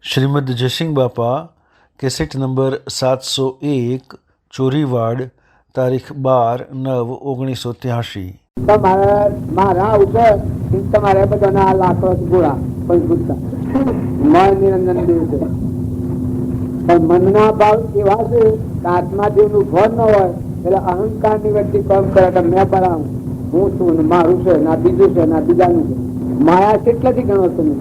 શ્રીમદ જયસિંહ બાપા cassette number 701 Chorivad તારીખ 12/9/1983। મારા ઉપર તમારે બધાના લાકડો ગોળા પંચભૂતતા મન નિરંજન દેવ છે, પણ મનના ભાવ એવા છે કે આત્માદેવ નું ભર ન હોય એટલે અહંકાર ની વ્યક્તિ કામ કરે કે મેં બનાવું, હું છું ને મારું છે, ના બીજું છે, ના બીજાનું છે. માયા કેટલાથી ગણો તમે?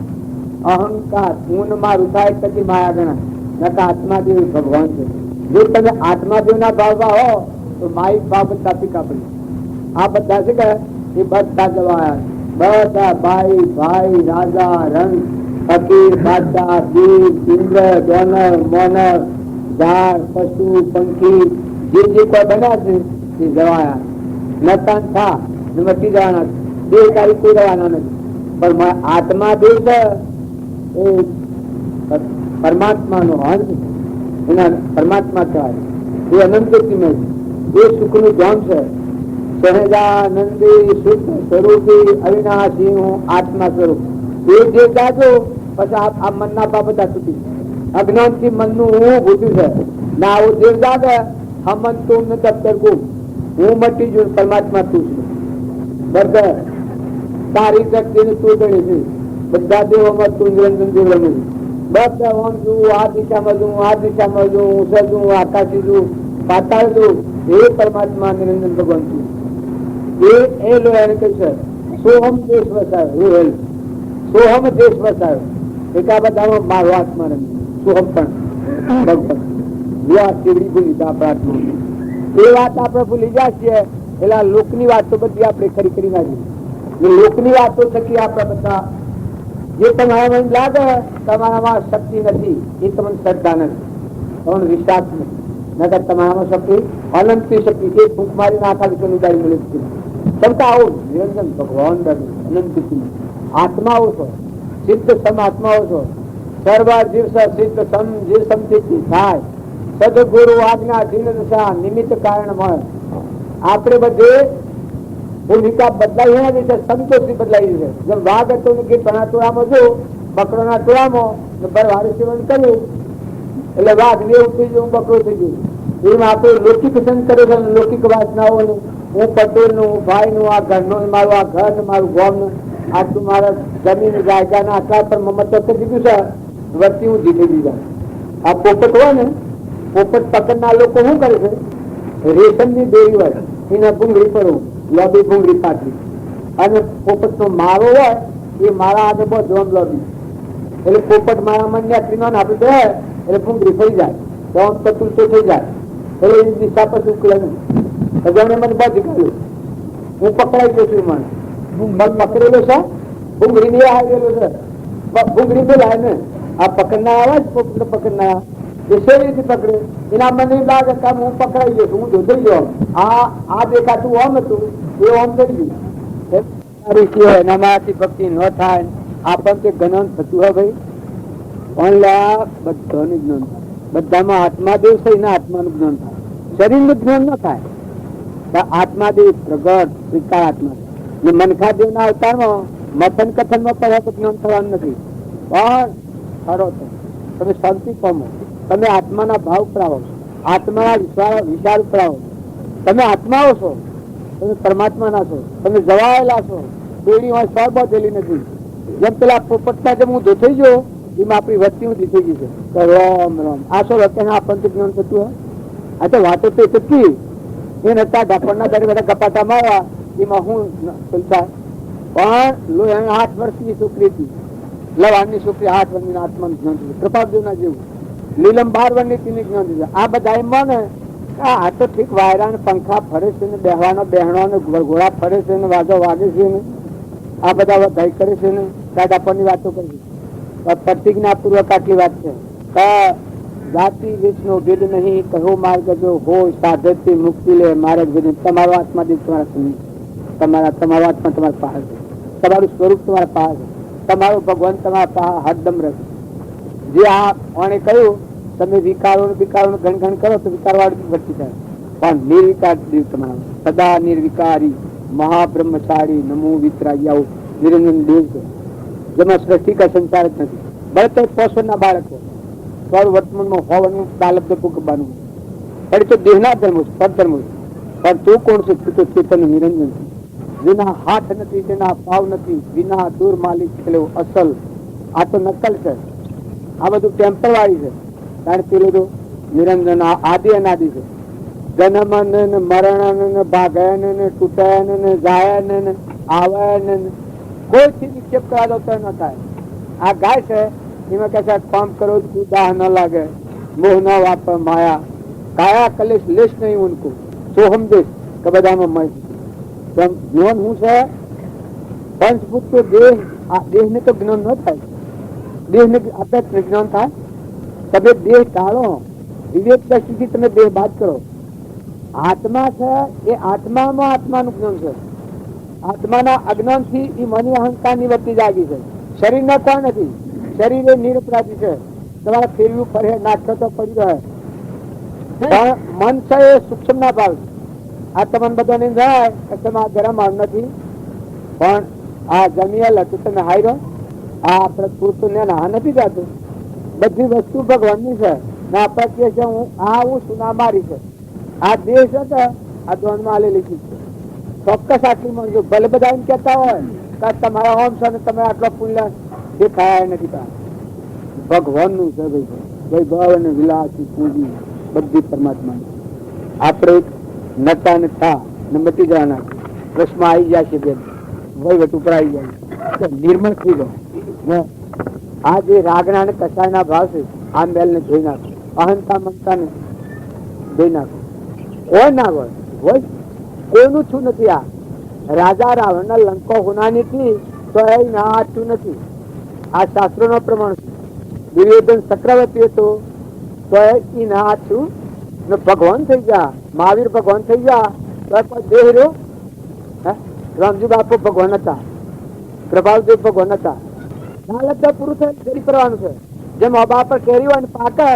અહંકાર હું ને મારું થાય પછી માયા ગણાય, આત્માદેવ ભગવાન છે. જો તમે આત્માદેવ ના ભાવમાં હો તો માઇક ભાવ બધા પીકા પડી. આ બધા છે કે એ બધા જવાયા, બધા ભાઈ ભાઈ રાજા રંગ ફકીર બાદશાહ વીર ઇન્દ્ર ડોનર મોનર ઝાડ પશુ પંખી જે જે કોઈ બન્યા છે એ જવાયા, નતાન થા મટી જવાના, બે તારીખ કોઈ જવાના નથી. પણ આત્મા દેવ છે એ પરમાત્મા નો અંત, એના પરમાત્મા કહેવાય. એ અનંત કિંમત, એ સુખ નું ધ્યાન છે. સહજાનંદી શુદ્ધ સ્વરૂપી અવિનાશી હું આત્મા સ્વરૂપ. એ જે જાજો પછી આ મનના બાબત તૂટી, અજ્ઞાન થી મન નું હું ભૂતું છે ના આવું દેવ જાગે હમન તું ને દફતર ગુમ, હું મટી જુ પરમાત્મા તું છું. બરાબર તારી શક્તિ ને તું ગણી છે, બધા દેવોમાં તું નિરંજન દેવ રમે. બધા ઓમ જોવું, આ દિશામાં જોવું, આ દિશામાં જોવું, ઉષર જોવું, આકાશી જોવું, પાતાળ જોવું, એ પરમાત્મા નિરંજન ભગવાન છું. એ લોહાને કહે છે સોહમ દેશ વસાયો, સોહમ દેશ વસાયો. એટલા બધામાં મારો આત્મા રમે, સોહમ પણ ભગવાન ભૂલી આપણા આત્મા. એ વાત આપણે ભૂલી જાય છીએ એટલે લોકની વાતો બધી આપણે ખરી કરી નાખી. લોકની વાતો થકી આપણે બધા જે તમારા મને લાગે તમારામાં શક્તિ નથી, એ તમને શ્રદ્ધા નથી, તમને વિશ્વાસ નથી. નકર તમારામાં શક્તિ અનંતની શક્તિ છે. ભૂખ મારી નાખા વિશે ઉદારી મળે છે. ક્ષમતા આવો નિરંજન ભગવાન અનંત આત્માઓ છો, સિદ્ધ સમ આત્માઓ છો. સર્વ જીવ સિદ્ધ સમ જીવ સમસિદ્ધિ થાય. સદગુરુ આજ્ઞા જીન દશા નિમિત્ત કારણ મળે. આપણે બધે ભૂમિકા બદલાઈ એના વિશે સંતોષથી બદલાઈ છે. જેમ વાઘ હતો ને ગીરના ટોળામાં જો બકરોના ટોળામાં બરવારે સેવન કર્યું એટલે વાઘ લેવું થઈ ગયું, બકરો થઈ ગયું. એમ આપણે લૌકિક સંત કરે, લૌકિક વાસનાઓનું હું પટેલ નું, હું ભાઈ નું, આ ઘરનું મારું, આ ઘર ને મારું ગામ નું, આટલું મારા જમીન જાયગા ના આટલા પર મમત દીધું છે, વચ્ચે હું જીતી દીધા. આ પોપટ હોય ને, પોપટ પકડનાર લોકો શું કરે છે, રેશમ ની દોરી હોય એના ભૂંગળી પર લોબી ભૂંગળી પાટલી, અને પોપટ નો મારો હોય એ મારા આગળ બહુ જોન લોબી, એટલે પોપટ મારા મન ને આપડે બે એટલે ભૂંગળી થઈ જાય, દોન પતું તો થઈ જાય. એટલે એની દિશા પર ઉકલે નહીં. મને બાજી ગયું, હું પકડાઈ ગયો છું. મને પકડેલો છે, ભૂંગળી ને આવેલો છે, ભૂંગળી બોલાય ને આ પકડના આવે જ પકડના એ સેવી રીતે પકડે. એના મને લાગે કે હું પકડાઈ ગયો છું, હું જોઈ ગયો. આ દેખાતું ઓમ હતું એ ઓમ થઈ ગયું. એનામાંથી ભક્તિ ન થાય આપણને જ્ઞાન થતું હોય ભાઈ. ઓનલા બધાનું જ્ઞાન થાય, બધામાં આત્માદેવ છે એના આત્માનું જ્ઞાન થાય, શરીરનું જ્ઞાન ન થાય. આત્માદેવ પ્રગટ સ્વીકાર આત્મા ને મનખાદેવ ના અવતારમાં મથન કથન માં પડે તો જ્ઞાન થવાનું નથી. પણ ખરો તો તમે શાંતિ પામો, તમે આત્માના ભાવ પર આવો, આત્માના વિચાર ઉપર આવો. તમે આત્માઓ છો, તમે પરમાત્મા ના છો, તમે જવાયેલા છો. કોઈની હોય સ્વર બધેલી નથી. જેમ પેલા પોપટના જેમ હું ધોઈ ગયો એમાં આપણી વસ્તી હું થઈ ગઈ છે. રામ રામ આ શું વખતે આપણને જ્ઞાન થતું હોય? આ તો વાતો તો ચૂકી એ નતા ઢાપણના દર બધા કપાટા માર્યા એમાં હું ચલતા. પણ 8 વર્ષની છોકરી હતી, લવાણની છોકરી 8 વર્ષની આત્માનું જ્ઞાન થયું. કૃપાદેવ ના જેવું લીલમ 12 વર્ષની તેની જ્ઞાન થયું. આ બધા એમ માને આ તો ઠીક વાયરા ને પંખા ફરે છે ને બેહવાનો બહેણો ને ઘોડા ફરે છે ને વાજો વાગે છે ને આ બધા વધાઈ કરે છે ને ડાપણની વાતો કરે છે. પ્રતિજ્ઞા પૂર્વક આટલી વાત છે કે જાતિ વિષ્ણુ ભેદ નહીં, કહો માર્ગ જો હોય સાધકથી મુક્તિ લે માર્ગ ભેદ. તમારો આત્મા દેવ તમારા તમારો આત્મા તમારા પાસે, તમારું સ્વરૂપ તમારા પાસે, તમારો ભગવાન તમારા પાસે હરદમ રહે. જે આ કોણે કહ્યું તમે વિકારો ગણગણ કરો તો વિકાર વાળું ભરતી થાય, પણ નિર્વિકાર દેવ તમારા સદા નિર્વિકારી મહાબ્રહ્મચારી નમો વિતરાગી આવું નિરંજન દેવ છે, જેમાં સૃષ્ટિ કા સંચાર જ નથી. બળતો 100 વર્ષના બાળકો થોડું વર્તમાનમાં હોવાનું તાલબ કરવાનું પણ તો દેહના ધર્મ છે, પરધર્મ છે. પણ તું કોણ છે? તું તો ચેતન નિરંજન છે. વિના હાથ નથી, વિના પાવ નથી, વિના દૂર માલિક પેલું અસલ. આ તો નકલ છે, આ બધું ટેમ્પર વાળી છે. કારણ પેલું તો નિરંજન આદિ અનાદિ છે. જન્મન ને મરણ ને ભાગયન ને તૂટયન ને જાયન ને આવયન ને કોઈ થી વિક્ષેપ કરા દો તો ન થાય. આ ગાય છે એમાં કહે છે કામ કરો તો દાહ ન લાગે, મોહ ન વાપર માયા, કાયા કલેશ લેશ નહીં ઉनको સોહમ દેશ કે બધામાં મય. જ્ઞાન શું છે? પંચભૂત તો દેહ, આ દેહ ને તો જ્ઞાન ન થાય. દેહ ને આપણે જ્ઞાન થાય. તમે દેહ ટાળો, વિવેક દ્રષ્ટિથી તમે દેહ બાદ કરો. આત્મા છે એ આત્મામાં આત્માનું જ્ઞાન છે. આત્માના અજ્ઞાન થી એ મની અહંકાર ની વૃત્તિ જાગી છે. શરીર ને કોઈ નથી. શરીર એ નિરપરાધી છે. તમારે ફેરવું ફરે નાખતો તો પડી રહે. પણ મન છે એ સૂક્ષ્મ ના ભાવ. આ તમને બધાને જાય કે તમે આ ગરમ આવ નથી, પણ આ જમીએલ હતું તમે હાર્યો. આ આપણે પૂરતું ને હા નથી જતું. બધી વસ્તુ ભગવાનની છે ને આપણે કહે છે હું આ હું સુના મારી છે. આ દેહ છે આ દ્વંદ માં આલેલી છે. ચોક્કસ આટલી મળજો. ભલે બધા એમ કેતા હોય કે તમારા હોમ છે ને તમે આટલો પુણ્ય દેખાયા નથી. ભગવાન નું છે વૈભવ અને વિલાસી પૂજી બધી પરમાત્મા. આપણે નતા ને થા ને મટી જવાના. પ્રશ્ન આવી જાય છે બેન, વહીવટ ઉપર આવી જાય નિર્મળ થઈ ગયો. આ જે રાગના અને કસાયના ભાવ છે આ મેલ ને ધોઈ નાખો. અહંતા મમતા ને ધોઈ નાખો. કોઈ ના હોય કોઈનું છું નથી. આ રાજા રાવણ ના લંકો હોનાની થી તો એ ના આચું નથી. આ શાસ્ત્રો નો પ્રમાણ છે. દુર્યોધન ચક્રવર્તી હતું તો એ ના આચું ને ભગવાન થઈ ગયા. મહાવીર ભગવાન થઈ ગયા તો દેહ રહ્યો. રામજી બાપુ ભગવાન હતા, પ્રભાવદેવ ભગવાન હતા. ના પૂરું થાય જરી કરવાનું છે. જેમ હવા પર કેરી હોય ને પાકે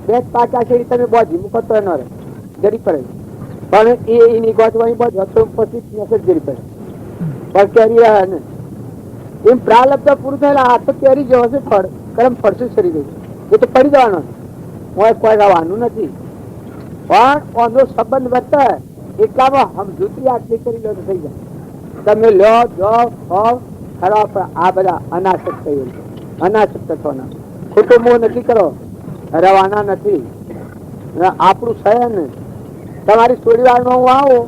બે પાકા છે તમે બોજી મૂકો તો ન રહે જરી પડે. પણ એની ગોઠવાની બોજ પછી જરી પડે પણ કેરી રહે ને. એમ પ્રાલબ્ધ પૂરું થયેલા હાથ તો કેરી જેવો છે. ફળ કરમ ફળશે શરીર એ તો પડી જવાનો. હું કોઈ રહેવાનું નથી. પણ ઓનો સંબંધ વધે એટલામાં સમજૂતી આટલી કરી લો તો થઈ જાય. તમે લો જો ખરાબ આ બધા અનાસક્ત થઈ છે. અનાસક્ત થવાના ખોટું મોહ નથી કરો, રવાના નથી. આપણું છે ને તમારી થોડી વારમાં હું આવું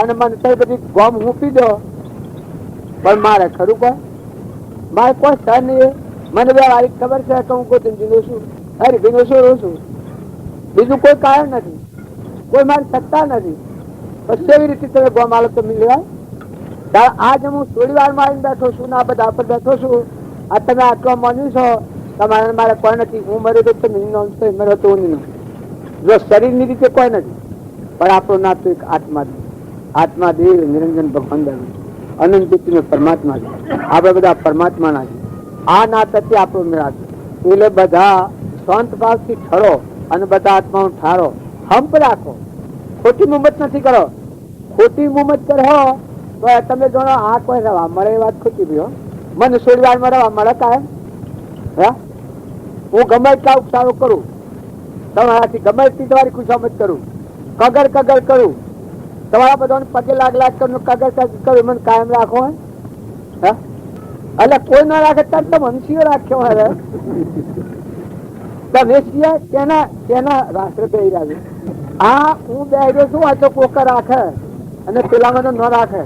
અને મને કઈ બધી ગોમ હું પી દો પણ મારે ખરું કોઈ મારે કોઈ છે નહીં. મને બે વારી ખબર છે કે હું કોઈ જીનું છું, અરે ભીનો છું રહું છું. બીજું કોઈ કારણ નથી, કોઈ મારી સત્તા નથી. પછી એવી રીતે તમે ગોમ આલો તો મિલવાય. આજ હું થોડી વાર માં આવીને બેઠો છું ને આ બધા પર બેઠો છું. આ તમે આટલો માન્યું છો તમારે મારે કોઈ નથી. હું મરે તો તમે મરે તો જો શરીર ની રીતે કોઈ નથી. પણ આપણો ના તો એક આત્મા આત્મા દેવ નિરંજન ભગવાન અનંત પરમાત્મા છે. આપણે બધા પરમાત્મા ના છે. આ ના તથી આપણો મેળા છે. એટલે બધા શાંત ભાવ થી ઠરો અને બધા આત્માઓ ઠારો. હંપ રાખો, ખોટી મુમત નથી કરો. ખોટી મુમત કરો તો તમે જાણો આ કોઈ રવા મળે એ વાત ખોટી ભી. મને થોડી વાર માં રવા મળે કાયમ. હું ગમે એટલા ઉપસારો કરું તમારાથી, ગમે એટલી તમારી ખુશામત કરું, કગર કગર કરું, તમારા બધાને પગે લાગ લાગ કરું, કગર કગર કરું. મને કાયમ રાખો એટલે કોઈ ના રાખે ત્યારે તો મનુષ્ય રાખ્યો હવે તમે સિવાય તેના તેના રાષ્ટ્ર બે રાખે. આ હું બે છું આ તો કોક રાખે અને પેલા મને ન રાખે.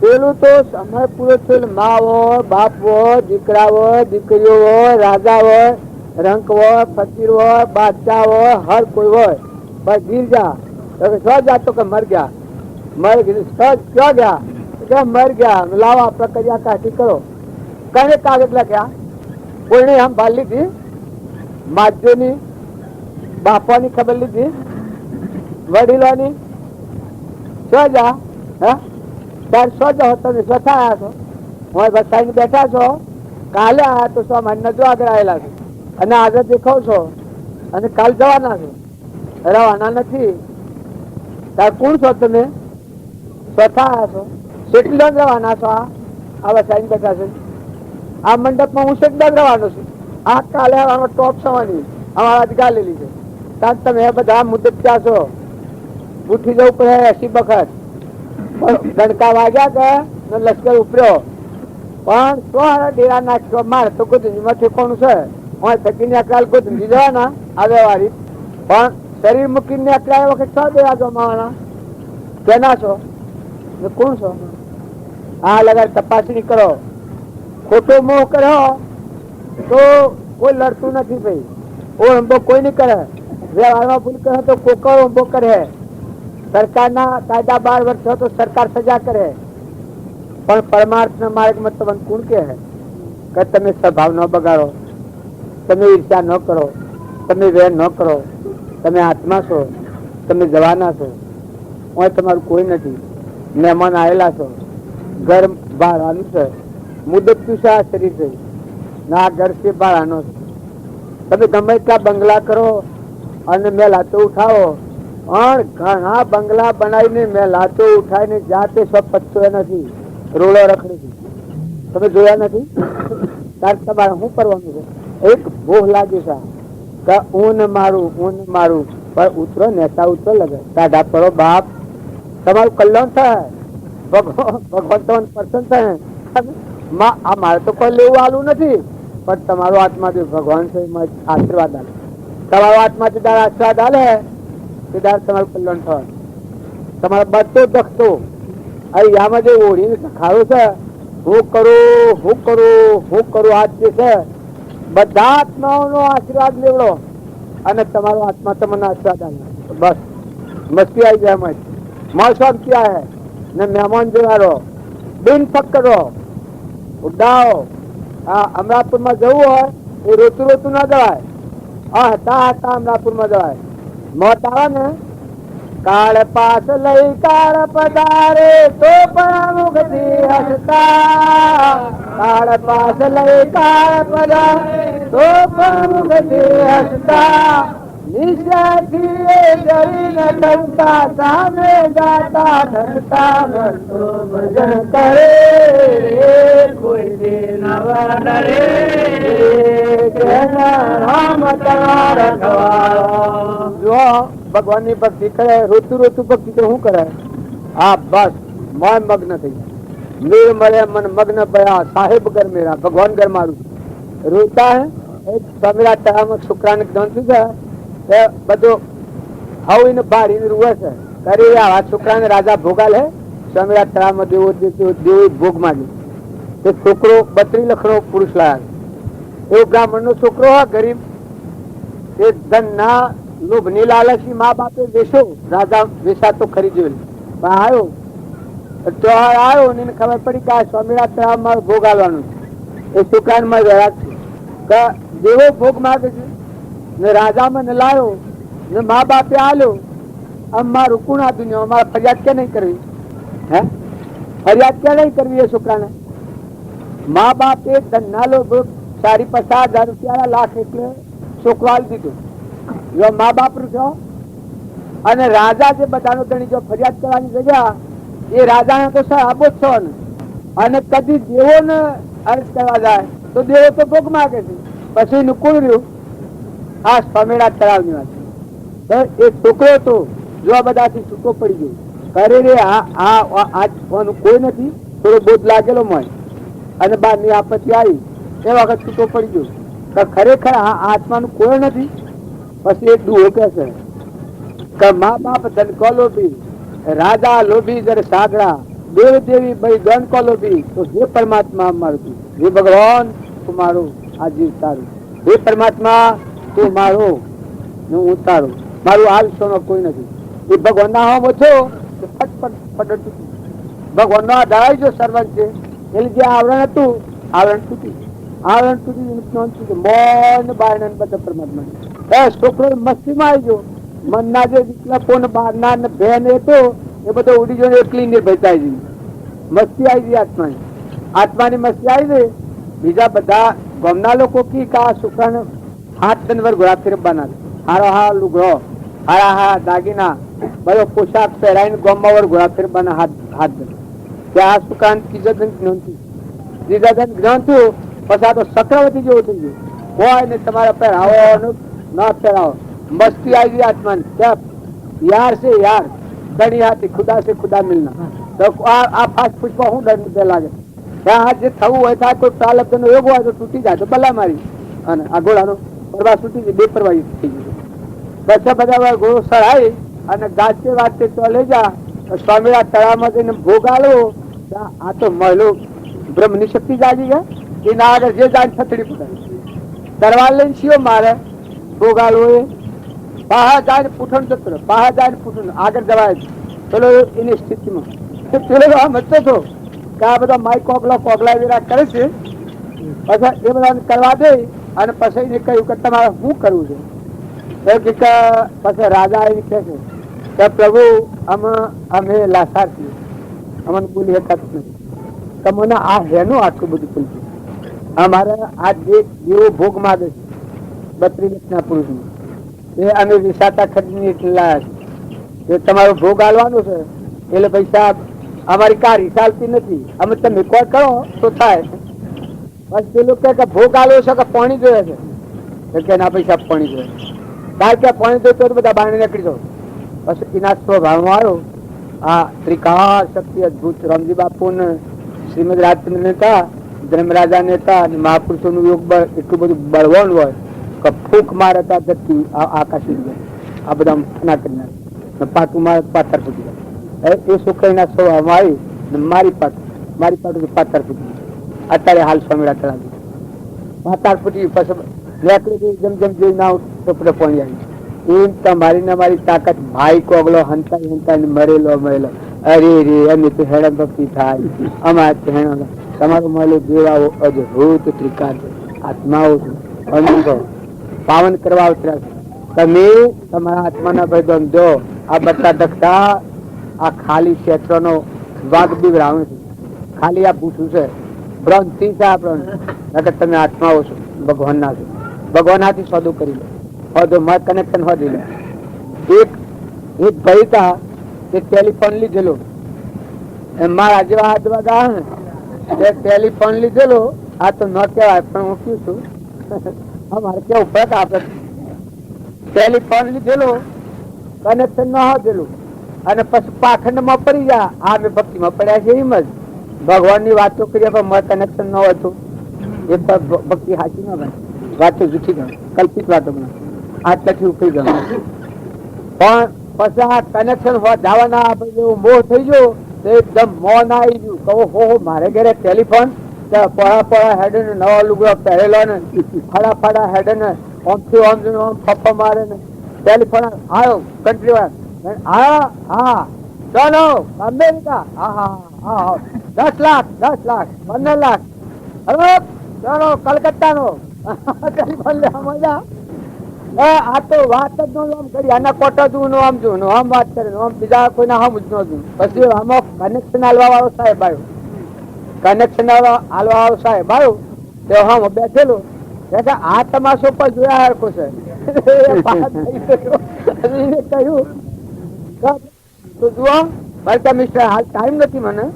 પેલું તો સમય પૂરો થયેલ મા હોય, બાપ હોય, દીકરા હોય, દીકરીઓ હોય, રાજા હોય, રંક હોય, ફકીર હોય, બાદશાહ હોય, હર કોઈ હોય. ભાઈ ગીર જા સજ જાતો કે મર ગયા, મર સજ ક્યાં ગયા કે મર ગયા. લાવો આપડે કર્યા કાઢી કરો. કને કાગળ લખ્યા કોઈને આમ ભાલ લીધી, માધ્યોની બાપાની ખબર લીધી, વડીલોની સજા ત્યારે સો જાઓ તમે સ્વથા આવ્યા છો. હું બસાઈને બેઠા છો, કાલે આવ્યા તો સો મહિના જો આગળ આવેલા છો અને આગળ દેખાવ છો અને કાલ જવાના છો, રવાના નથી. ત્યારે કોણ છો તમે? સ્વથા આવ્યા છો. કેટલા રવાના છો? આ બસાઈને બેઠા છો. આ મંડપમાં હું કેટલા રવાનો છું. આ કાલે આમાં ટોપ થવાની અમારા જ ગાલેલી છે. ત્યાં તમે બધા મુદત ત્યાં છો, ઉઠી જવું પડે 80 વખત. ગણકા વાગ્યા કે લશ્કર ઉપર્યો, પણ તો ડેરા નાખ્યો માર તો ગોધંજીમાં ઠેકોણું છે. થકીને અકળાલ ગોધંજી જવાના આવે વાળી, પણ શરીર મૂકીને અકળાય વખત છો ડેરા જમાવાના. કેના છો ને કોણ છો? આ લગાડ તપાસણી કરો. ખોટો મોહ કર્યો તો કોઈ લડતું નથી ભાઈ. ઓળંબો કોઈ નહીં કરે. વ્યવહારમાં ભૂલ કરે તો કોકર ઓળંબો કરે. સરકારના કાયદા 12 વર્ષ તો સરકાર સજા કરે, પણ પરમાર્થના માર્ગમાં તમને કોણ કહે કે તમે સ્વભાવ ન બગાડો, તમે ઈર્ષ્યા ન કરો, તમે વેર ન કરો, તમે આત્મા છો, તમે જવાના છો. હોય તમારું કોઈ નથી. મહેમાન આવેલા છો, ઘર ભાડાનું છે, મુદત શા શરીર છે ના ઘર છે ભાડાનો છે. તમે ગમે એટલા બંગલા કરો અને મેલાતો ઉઠાવો, પણ ઘણા બંગલા બનાવીને મેલાતો ઉઠાવીને જાતે પત્તો નથી, રોડો રખડે છે. તમે જોયા નથી? ત્યારે તમારે શું કરવાનું છે? એક ભોહ લાગે છે કે ઊન મારું પણ ઉતરો નેતા ઉતરો લગે સાઢા પડો બાપ, તમારું કલ્યાણ થાય. ભગવાન તમને પસંદ થાય. આ મારે તો કોઈ લેવું આલું નથી, પણ તમારો આત્મા જે ભગવાન છે આશીર્વાદ આલે. તમારો આત્મા જે આશીર્વાદ આલે તે તમારું કલ્યાણ થાય. તમારે બધો દખતો અહીંયામાં જે ઓળીને ખારું છે, હું કરું હાથ જે છે બધા આત્માઓનો આશીર્વાદ લેવડો અને તમારો આત્મા તમને આશીર્વાદ આલે. બસ મસ્તી આવી જાય એમ જ. मौसम क्या है ने मेहमान जो बिन पकड़ो उड़ाओ. अमरापुर में जવું હોય એ રોતું ના જવાય. હતા અમરાપુર માં જવાય. મોત આવે ને કાળ પાસ લઈ કાળ પધારે તો પણ મુખથી હસતા. કાળ પાસ લઈ કાળ પધારે તો પણ મુખથી હસતા. નિશાથી જરીને ટંકા સામે જાતા ઠરતા ભરતો ભજન કરે કોઈ દે નવા ડરે રામ તમારા ખવારો. જો ભગવાન ની ભક્તિ કરે રોતું ભક્તિ તો શું કરે? હા બસ મન મગ્ન થઈ જાય. મેર મળે મન મગ્ન ભયા સાહેબ ઘર મેરા, ભગવાન ઘર મારું. રોતા હે એક સમેરા તળાવમાં છોકરાને ગણતું છે બધું હવીને ભાડીને રૂવે છે. કરી આ છોકરાને રાજા ભોગાલ હે સમેરા તળાવમાં દેવો ભોગ માંગે. તે છોકરો 32 લાખનો પુરુષ લાયા. એવો બ્રાહ્મણ નો છોકરો હોય ગરીબ, એ ધન ના લોભની લાલચી મા બાપે વેચો, રાજા વેચાતો ખરી જોયેલ. પણ આવ્યો ત્યોહાર આવ્યો ને ખબર પડી કે આ સમેરા તળાવમાં ભોગ આલવાનું છે. એ છોકરાને જેવો ભોગ માગે છે ને રાજામાં ને લાયો ને મા બાપે આલ્યો. આમ મારું કોણ આ દુનિયા મારે ફરિયાદ ક્યાં નહીં કરવી? હે ફરિયાદ ક્યાં નહીં કરવી? એ છોકરાને મા બાપે ધનના લોભ 50,000 રૂપિયા લાખ એટલે છોકરો આલી દીધું. જો મા બાપ રૂપિયો અને રાજા જે બધાનો ધણી જો ફરિયાદ કરવાની જગ્યા એ રાજાને તો સાબો જ છો ને. અને કદી દેવો ને અર્જ કરવા જાય તો દેવો તો ભોગ માગે છે. પછી એનું કોણ રહ્યું? આ સમેરા તળાવની વાત. એ છોકરો તો જો આ બધાથી છૂટો પડી ગયો. કરે રે કોઈ નથી, થોડો બોધ લાગેલો મન અને બહારની આપત્તિ આવી એ વખત છૂટો પડી ગયો. ખરેખર આ આત્માનું કોઈ નથી. પછી એક દુહો કે છે કે મા બાપ ધનકો લોભી, રાજા લોભી જયારે સાગરા, દેવ દેવી ભાઈ ધનકો લોભી. તો હે પરમાત્મા મારું, હે ભગવાન તું મારું આ જીવ તારું, હે પરમાત્મા તું મારો હું તારું, મારું આ વિશ્વનો કોઈ નથી. એ ભગવાન ના હોમ છો ફટફટ ભગવાન નો આધાર જો સર્વંત છે એટલે જે આવરણ હતું આવરણ તૂટી મોન બારણા બધા પરમાત્મા. છોકરો મસ્તીમાં આવી ગયો. મનના જે વિકલ્પો બહારના ભેન હતો એ બધો ઉડી ગયો. એકલી નિર્ભયતા આવી ગઈ, મસ્તી આવી ગઈ આત્માની. આત્માની મસ્તી આવી ગઈ. બીજા બધા ગામના લોકો કી આ છોકરાને 7 જનવર ઘોડા ફેરવવાના, હારા હારા લુગડો, હારા હારા દાગીના, બધો પોશાક પહેરાવીને ગામમાં વર ઘોડા ફેરવવાના હાથ ત્યાં આ છોકરાને ત્રીજા ધન જ્ઞાન થયું. પછી આ તો ચક્રવર્તી જેવો થઈ ગયો. કોઈ ને તમારા પહેરાવો ન પહેરાવો, मस्ती आई गई आत्मा ने, क्या यार से यार कड़ी हाथी खुदा से खुदा मिलना। तो आ फास्ट पुष्पा हूँ डर दे लागे ત્યાં જે થવું હોય ત્યાં કોઈ પ્રાલબ્ધ નો યોગ હોય તો તૂટી જાય તો ભલા મારી અને આ ઘોડાનો પરવા તૂટી જાય, બેપરવાહી થઈ ગઈ. પછી બધા ઘોડો સળાઈ અને ગાજતે વાજતે તો લઈ જા સ્વામીના તળાવમાં જઈને ભોગ આલો. આ તો મહિલો બ્રહ્મની શક્તિ જાગી ગયા. એના આગળ જે જાય છતડી પડે, તરવાર લઈને શિયો મારે ભોગ આલો એ બહાર જાય પૂઠણ જતો, બહાર જાય પૂઠણ આગળ જવાય. પેલો એની સ્થિતિમાં પેલો આમ હતો તો કે આ બધા માઇક કોગલા વેરા કરે છે. પછી એ બધા કરવા દે અને પછી એને કહ્યું કે તમારે શું કરવું છે. પછી રાજા એને કહે છે કે પ્રભુ અમે લાસાર છીએ, અમને બોલી શકાતું નથી, તમને આ હેનું આટલું બધું પૂછ્યું. અમારે આ દેવો ભોગ માગે છે 32 લાખના પુરુષનું, એ અમે વિસાતા ખરીદીને એટલા છે, તમારો ભોગ આલવાનો છે એટલે પૈસા અમારી કારી ચાલતી નથી, અમે તમે કોઈ કરો તો થાય. બસ પેલું કે ભોગ આલવો છે કે પાણી જોઈએ છે કે ના પૈસા પાણી જોઈએ, કારણ કે પાણી જોઈએ તો બધા બારણે નીકળી જાઓ. પછી એના સ્વભાવમાં આવ્યો આ ત્રિકાળ શક્તિ અદભુત રામજી બાપુ ને શ્રીમદ રાજચંદ્ર નેતા ધર્મરાજા નેતા અને મહાપુરુષોનું યોગ બળ એટલું બધું બળવાન હોય કે ફૂંક મારે ત્યાં ધરતી આકાશ ઉડી જાય, આ બધા ના કરી નાખે, પાટું મારે પાથર ફૂટી જાય. એ સુખાઈના સ્વભાવમાં આવી ને મારી પાટું પાથર ફૂટી જાય. અત્યારે હાલ સ્વામીડા તળાવી પાથર ફૂટી પછી નીકળી જેમ જેમ જોઈ ના ચોપડે પહોંચી આવી. એમ તમારી ને મારી તાકાત ભાઈ કોગલો હંતા મરેલો અરે રે એમ તો હેડા ભક્તિ થાય. અમારે હેડા તમારો મળેલો દેવાઓ અદભુત ત્રિકાળ આત્માઓ છે, અનુભવ પાવન કરવા ઉતર્યા છે. તમે તમારા આત્માના ભાઈ દો આ બધા દખતા આ ખાલી ક્ષેત્રનો વાઘ બીવડાવે છે, ખાલી આ પૂછું છે ભ્રાંતિ છે આ ભ્રાંતિ. તમે આત્માઓ છો, ભગવાનના છો, ભગવાનથી સોદો કરી લો, હોદો મત કનેક્શન હોદી લો. એક ભાઈ હતા તે ટેલિફોન લીધેલો, મારા જેવા હાથ વાગા ટેલિફોન લીધેલો. આ તો ન કહેવાય પણ હું શું છું અમારે કેવું ફરક આપે. ટેલિફોન લીધેલો, કનેક્શન ન હોદેલું અને પછી પાખંડ માં પડી ગયા. આ મેં ભક્તિ માં પડ્યા છે એમ જ ભગવાન ની વાતો કરીએ પણ મત કનેક્શન ન હતું એ ભક્તિ સાચી ન ગણ, વાતો જૂઠી ગણ, કલ્પિત વાતો ગણ, આટલાથી ઉકળી ગણ. પણ પછી આ કનેક્શન જવાના આપણે મોહ થઈ ગયો તો એકદમ મૌન આવી ગયું. કહો હો મારે ઘરે ટેલિફોન પળા હેડ ને નવા લુગડા પહેરેલો ને ફાડા હેડ ને ઓમથી ઓમ ફપ્પા મારે ને ટેલિફોન આવ્યો કન્ટ્રી વાળા હા ચાલો અમેરિકા હા 10 લાખ 15 લાખ હવે ચાલો કલકત્તા નો ટેલિફોન લેવા મજા. આ તો વાત જ આમ કરી આના કોટા જું આમ જું આમ વાત કરે આમ બીજા કોઈને આમ જ ન જું. પછી આમાં કનેક્શન હાલવા વાળો સાહેબ આવ્યો, કનેક્શન હાલવા વાળો સાહેબ આવ્યો તે હમ બેઠેલો આ તમાશો પર જોયા હરખો છે. કહ્યું તો જુઓ મારી મિસ્ટર હાલ ટાઈમ નથી, મને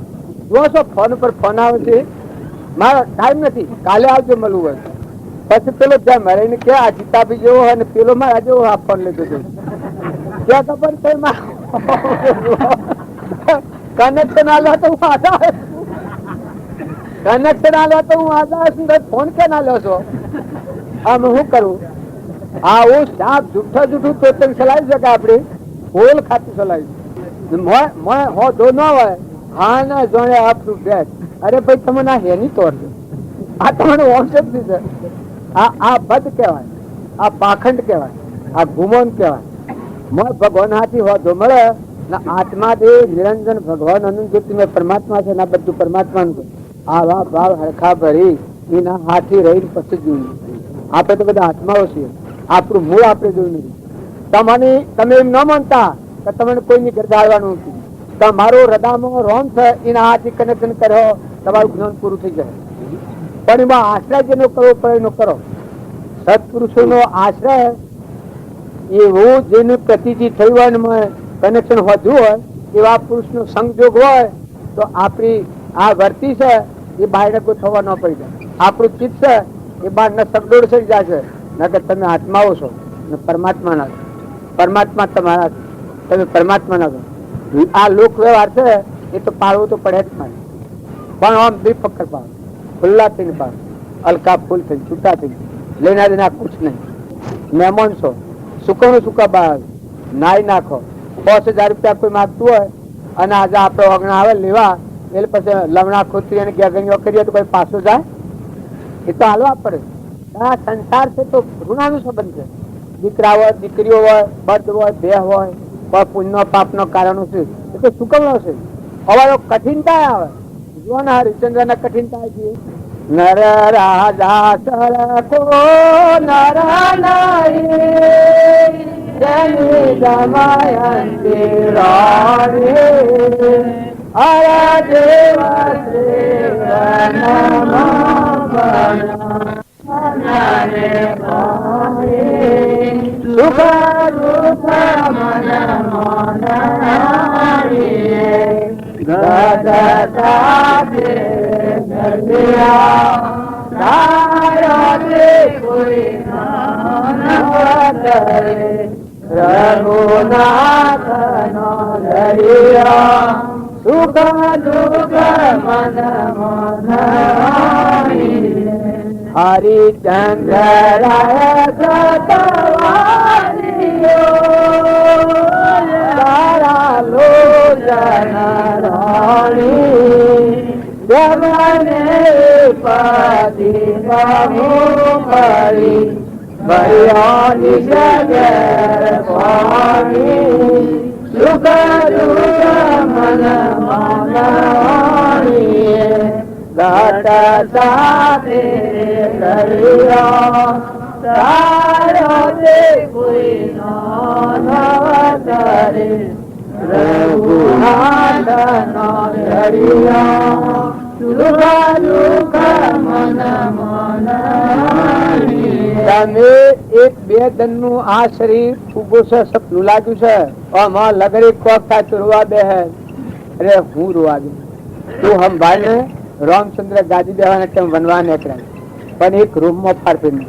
જુઓ છો ફોન ઉપર ફોન આવે છે, મારો ટાઈમ નથી, કાલે આવજો મળવું હોય. પછી પેલો જ્યાં મરે કે આ જીતાભી જેવો હોય ને પેલો મારા જેવો આ ફોન લીધો હતો ત્યાં ખબર કનેક્શન આલ્યા તો હું આધા કનેક્શન આલ્યા તો હું આધા ફોન કે ના લો છો. આમ શું કરું આવું સાપ જૂઠું તો ચલાવી શકે આપડે હોલ ખાતું ચલાવી હો દો ના હોય હા ના જોડે આપણું બેટ. અરે ભાઈ તમે ના હેની તોડ આ તમારું વંશજ છે. આ બદ કહેવાય, આ પાખંડ કહેવાય, આ ગુમન કહેવાય. ભગવાન હાથી હોતો મળે ને આત્મા દે નિરંજન ભગવાન અનંત જ્યોતિ મેં પરમાત્મા છે ને બધું પરમાત્મા નું આવા ભાવ હરખા ભરી એના હાથી રહીને પછી જોયું. આપણે તો બધા આત્માઓ છીએ, આપણું મૂળ આપણે જોયું નથી. તમે એમ ન માનતા કે તમને કોઈની ગરદાડવાનું નથી. તમારો હૃદયમાં રોમ છે એના હાથી કનેક્શન કર્યો તમારું જ્ઞાન પૂરું થઈ જાય. પણ એમાં આશ્રય જેનો કરવો પડે એનો કરો. સત્પુરુષો નો આશ્રય એવું જેની પ્રતિથી થયું હોય કનેક્શન વધ્યું હોય એવા પુરુષ નો સંજોગ હોય તો આપણી આ વર્તી છે એ બાયણે કોઈ થવા ન પડી જાય. આપણું ચિત્ત છે એ બહારના સગડોળ થઈ જાય છે. નકર તમે આત્માઓ છો ને પરમાત્મા ના છો. પરમાત્મા તમારા, તમે પરમાત્મા ના છો. આ લોક વ્યવહાર છે એ તો પાળવું તો પડે જ નહીં. પણ આમ બેફકર પાડો, ખુલ્લા થઈને પાડો, હલકા ફૂલ થઈને છૂટા થઈને, લેના દેના કુછ નહીં. મહેમાન છો, સુકાનું સુકા બહાર નાઈ નાખો. 5000 રૂપિયા કોઈ માગતું હોય અને આજે આપડે ઓગણ આવે લેવા, એટલે પછી લમણા ખોતરી અને ગેગણીઓ કરીએ તો કોઈ પાછો જાય? એ તો હાલવા પડે. આ સંસાર છે તો ઋણાનું સંબંધ છે. દીકરા હોય, દીકરીઓ હોય, બર્દ હોય, દેહ હોય, કોઈ પુણ્ય પાપ નો કારણ છે એ તો સુકવણો છે. હવે કઠિનતા આવે જો ને હરિચંદ્ર ને કઠિનતા છે. નર રાજા સરખો નર નહીં જેની દમયંતિ રાણી અરા દેવ સુખ દુઃખ મન રઘુનાથ નો દરિયા સુખ દુઃખ મન હરિચંદ્ર રાય તારા લોચન રાણી જમને પતિ બાબુ કરી ભયાની જગર સ્વામી સુખ દુઃખ મન માની ઘટ સાથે કર્યા તારો તે કોઈ નવતરે રઘુનાથ નો દરિયા સુખ દુઃખ મન તમે એક બે દન નું આ શરીર ઉગો છે, સપનું લાગ્યું છે. આમાં લગડી કોક થાય તો રોવા બે હે. અરે હું રોવા દઉં તું હમ ભાઈ ને રામચંદ્ર ગાદી દેવાને તેમ વનવા નીકળ્યા. પણ એક રૂમ માં ફાળફી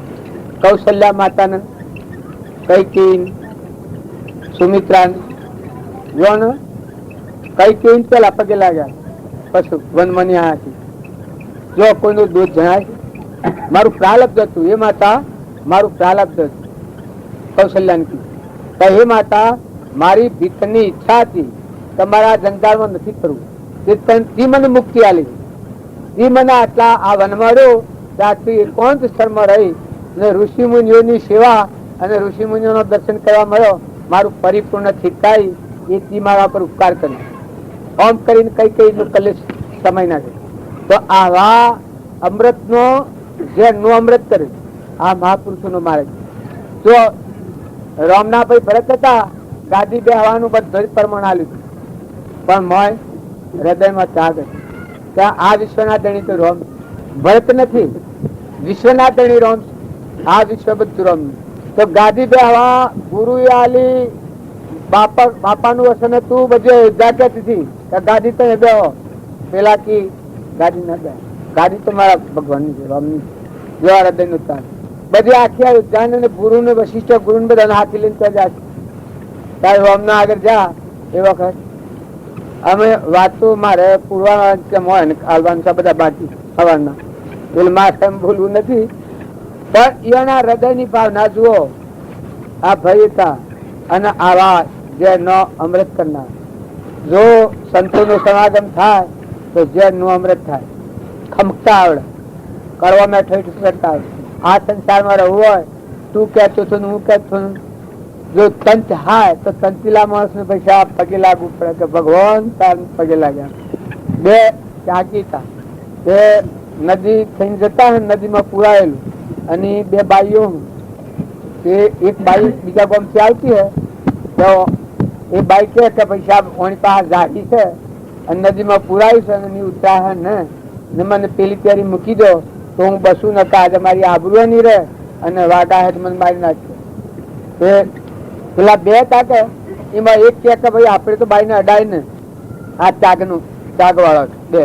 કૌશલ્યા માતા ને કૈકેયી સુમિત્રા ને કૈકેયી પેલા પગે લાગ્યા. પછી વનમની આ જો કોઈનું દૂધ જણાય મારું પ્રાલબ્ધ હતું. એ માતા મારું પ્રાલબ્ધ હતું. કૌશલ્યાની હે માતા મારી ભીખની ઈચ્છા હતી તમારા જંજાળમાં નથી કરવું. તી મને મુક્તિ આલી. તી મને આટલા આ વનમાડ્યો ત્યાંથી એકાંત સ્થળમાં રહી અને ઋષિ મુનિઓની સેવા અને ઋષિ મુનિઓનો દર્શન કરવા મળ્યો. મારું પરિપૂર્ણ થીકાઈ એ તી મારા પર ઉપકાર કર્યો. ઓમ કરીને કઈ કઈ નું કલેશ સમય નાખે. તો આવા અમૃત નો જે નું અમૃત કરે આ મહાપુરુષો નો માર્ગ. જો રામનાભાઈ ભરત હતા ગાદી બેહવાનું બધું પ્રમાણ આલ્યું પણ મોય હૃદયમાં ત્યાગ ત્યાં આ વિશ્વના ધણી તો રોમ ભરત નથી, વિશ્વના ધણી રોમ. આ વિશ્વ બધું રોમ. તો ગાદી બેહવા ગુરુ આલી બાપાનું વસન હતું બધું જાગતી ગાદી તો બેહો પેલા કી ગાદી ના બે ગાદી તો મારા ભગવાન ની છે રામની જો હૃદય નું તાન બધી આખી ઉદ્યાન અને ગુરુ ને વશિષ્ઠ ગુરુ ને બધા હાથી લઈને ત્યાં જાય. તારે રામ ના આગળ જા એ વખત અમે વાતો મારે પૂરવાનું બધા બાકી સવારના એટલે મારે બોલવું નથી. પણ એના હૃદય ની ભાવના જુઓ. આ ભયતા અને આવા જે નો અમૃત કરનાર. જો સંતો નો સમાગમ થાય તો જે નું અમૃત થાય. ખમકતા આવડે, કરવા મેં ઠેઠ કરતા આવડે. આ સંસારમાં રહેવું હોય તું કહેતો છું હું કહેતો છું. જો તંત હાય તો તંતીલા માણસ ને પૈસા પગે લાગવું પડે કે ભગવાન તાર પગે લાગ્યા. બે ચાકીતા બે નદી થઈને જતા નદીમાં પુરાયેલું અને બે બાઈઓ એક બાઈ બીજા ગામ થી આવતી હોય તો એ બાઈ કે પૈસા ઓની પાસે જાગી છે અને નદીમાં પુરાયું છે અને ઉત્સાહ ને મને પેલી પ્યારી મૂકી દો તો હું બસું ન આજે મારી આબરૂ નહીં રહે અને વાડા હેઠ મને મારી નાખશે. પેલા બે તાકે એમાં એક કે ભાઈ આપડે તો બાઈ ને અડાય ને આ ચાગ નું ચાગ વાળો બે.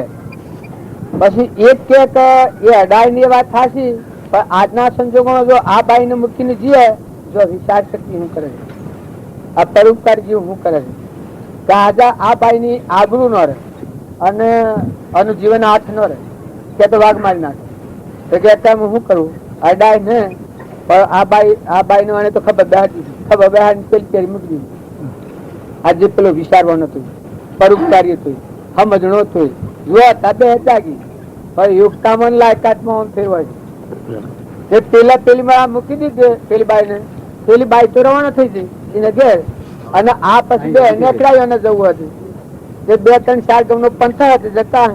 પછી એક કે એ અડાય ની વાત થાશી પણ આજના સંજોગોમાં જો આ બાઈને મૂકીને જીએ, જો વિચાર શક્તિ શું કરે છે, આ પરોપકાર જીવ શું કરે છે કે આજે આ બાઈની આબરૂ ન રહે અને આનું જીવન હાથ ન રહે કે તો વાઘ મારી નાખે. તો કે અત્યારે હું શું કરું, અડાય ને પણ આ બાઈ નો આને તો ખબર બેહાડી પેલી કેરી મૂકી દીધી. આજે પેલો વિચારવાનો હતું, પરોપકારી હતું, સમજણો હતું, જો તબે જાગી પણ યુક્તામાં લાયકાતમાં ફેરવાય છે. પેલા પેલી માં મૂકી દીધી પેલી બાઈ ને, પેલી બાઈ તો રવાના થઈ ગઈ એને ઘેર, અને આ પછી બે નેકડાયો ને જવું હતું. તે 2-3-4 ગામ નો પંથા જતા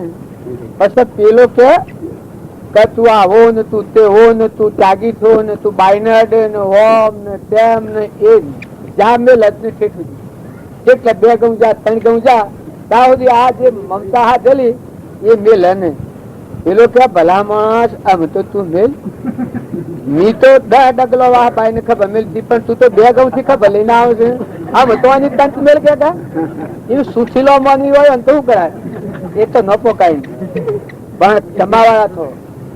પછી પેલો કે તું આવો ને તું તેવો ને તું ત્યાગી છો ને તું બાઈ ને અડે ને ઓમ ને તેમ ને એ જ્યાં મેં લગ્ન ઠેઠું એટલે 2 ગામ જા 3 ગામ જા ત્યાં સુધી આ જે મમતા હાથેલી એ મેલ ને પેલો કે ભલા માણસ આમ તો તું મેલ મી તો 10 ડગલો વાહ બાઈ ને ખબર મેલતી પણ તું તો 2 ગામ થી ખબર લઈને આવે છે. આમ તો આની તંત મેલ કે એ સુશીલો માની હોય તો શું કરાય, એ તો ન પોકાય. પણ ક્ષમાવાળા થો,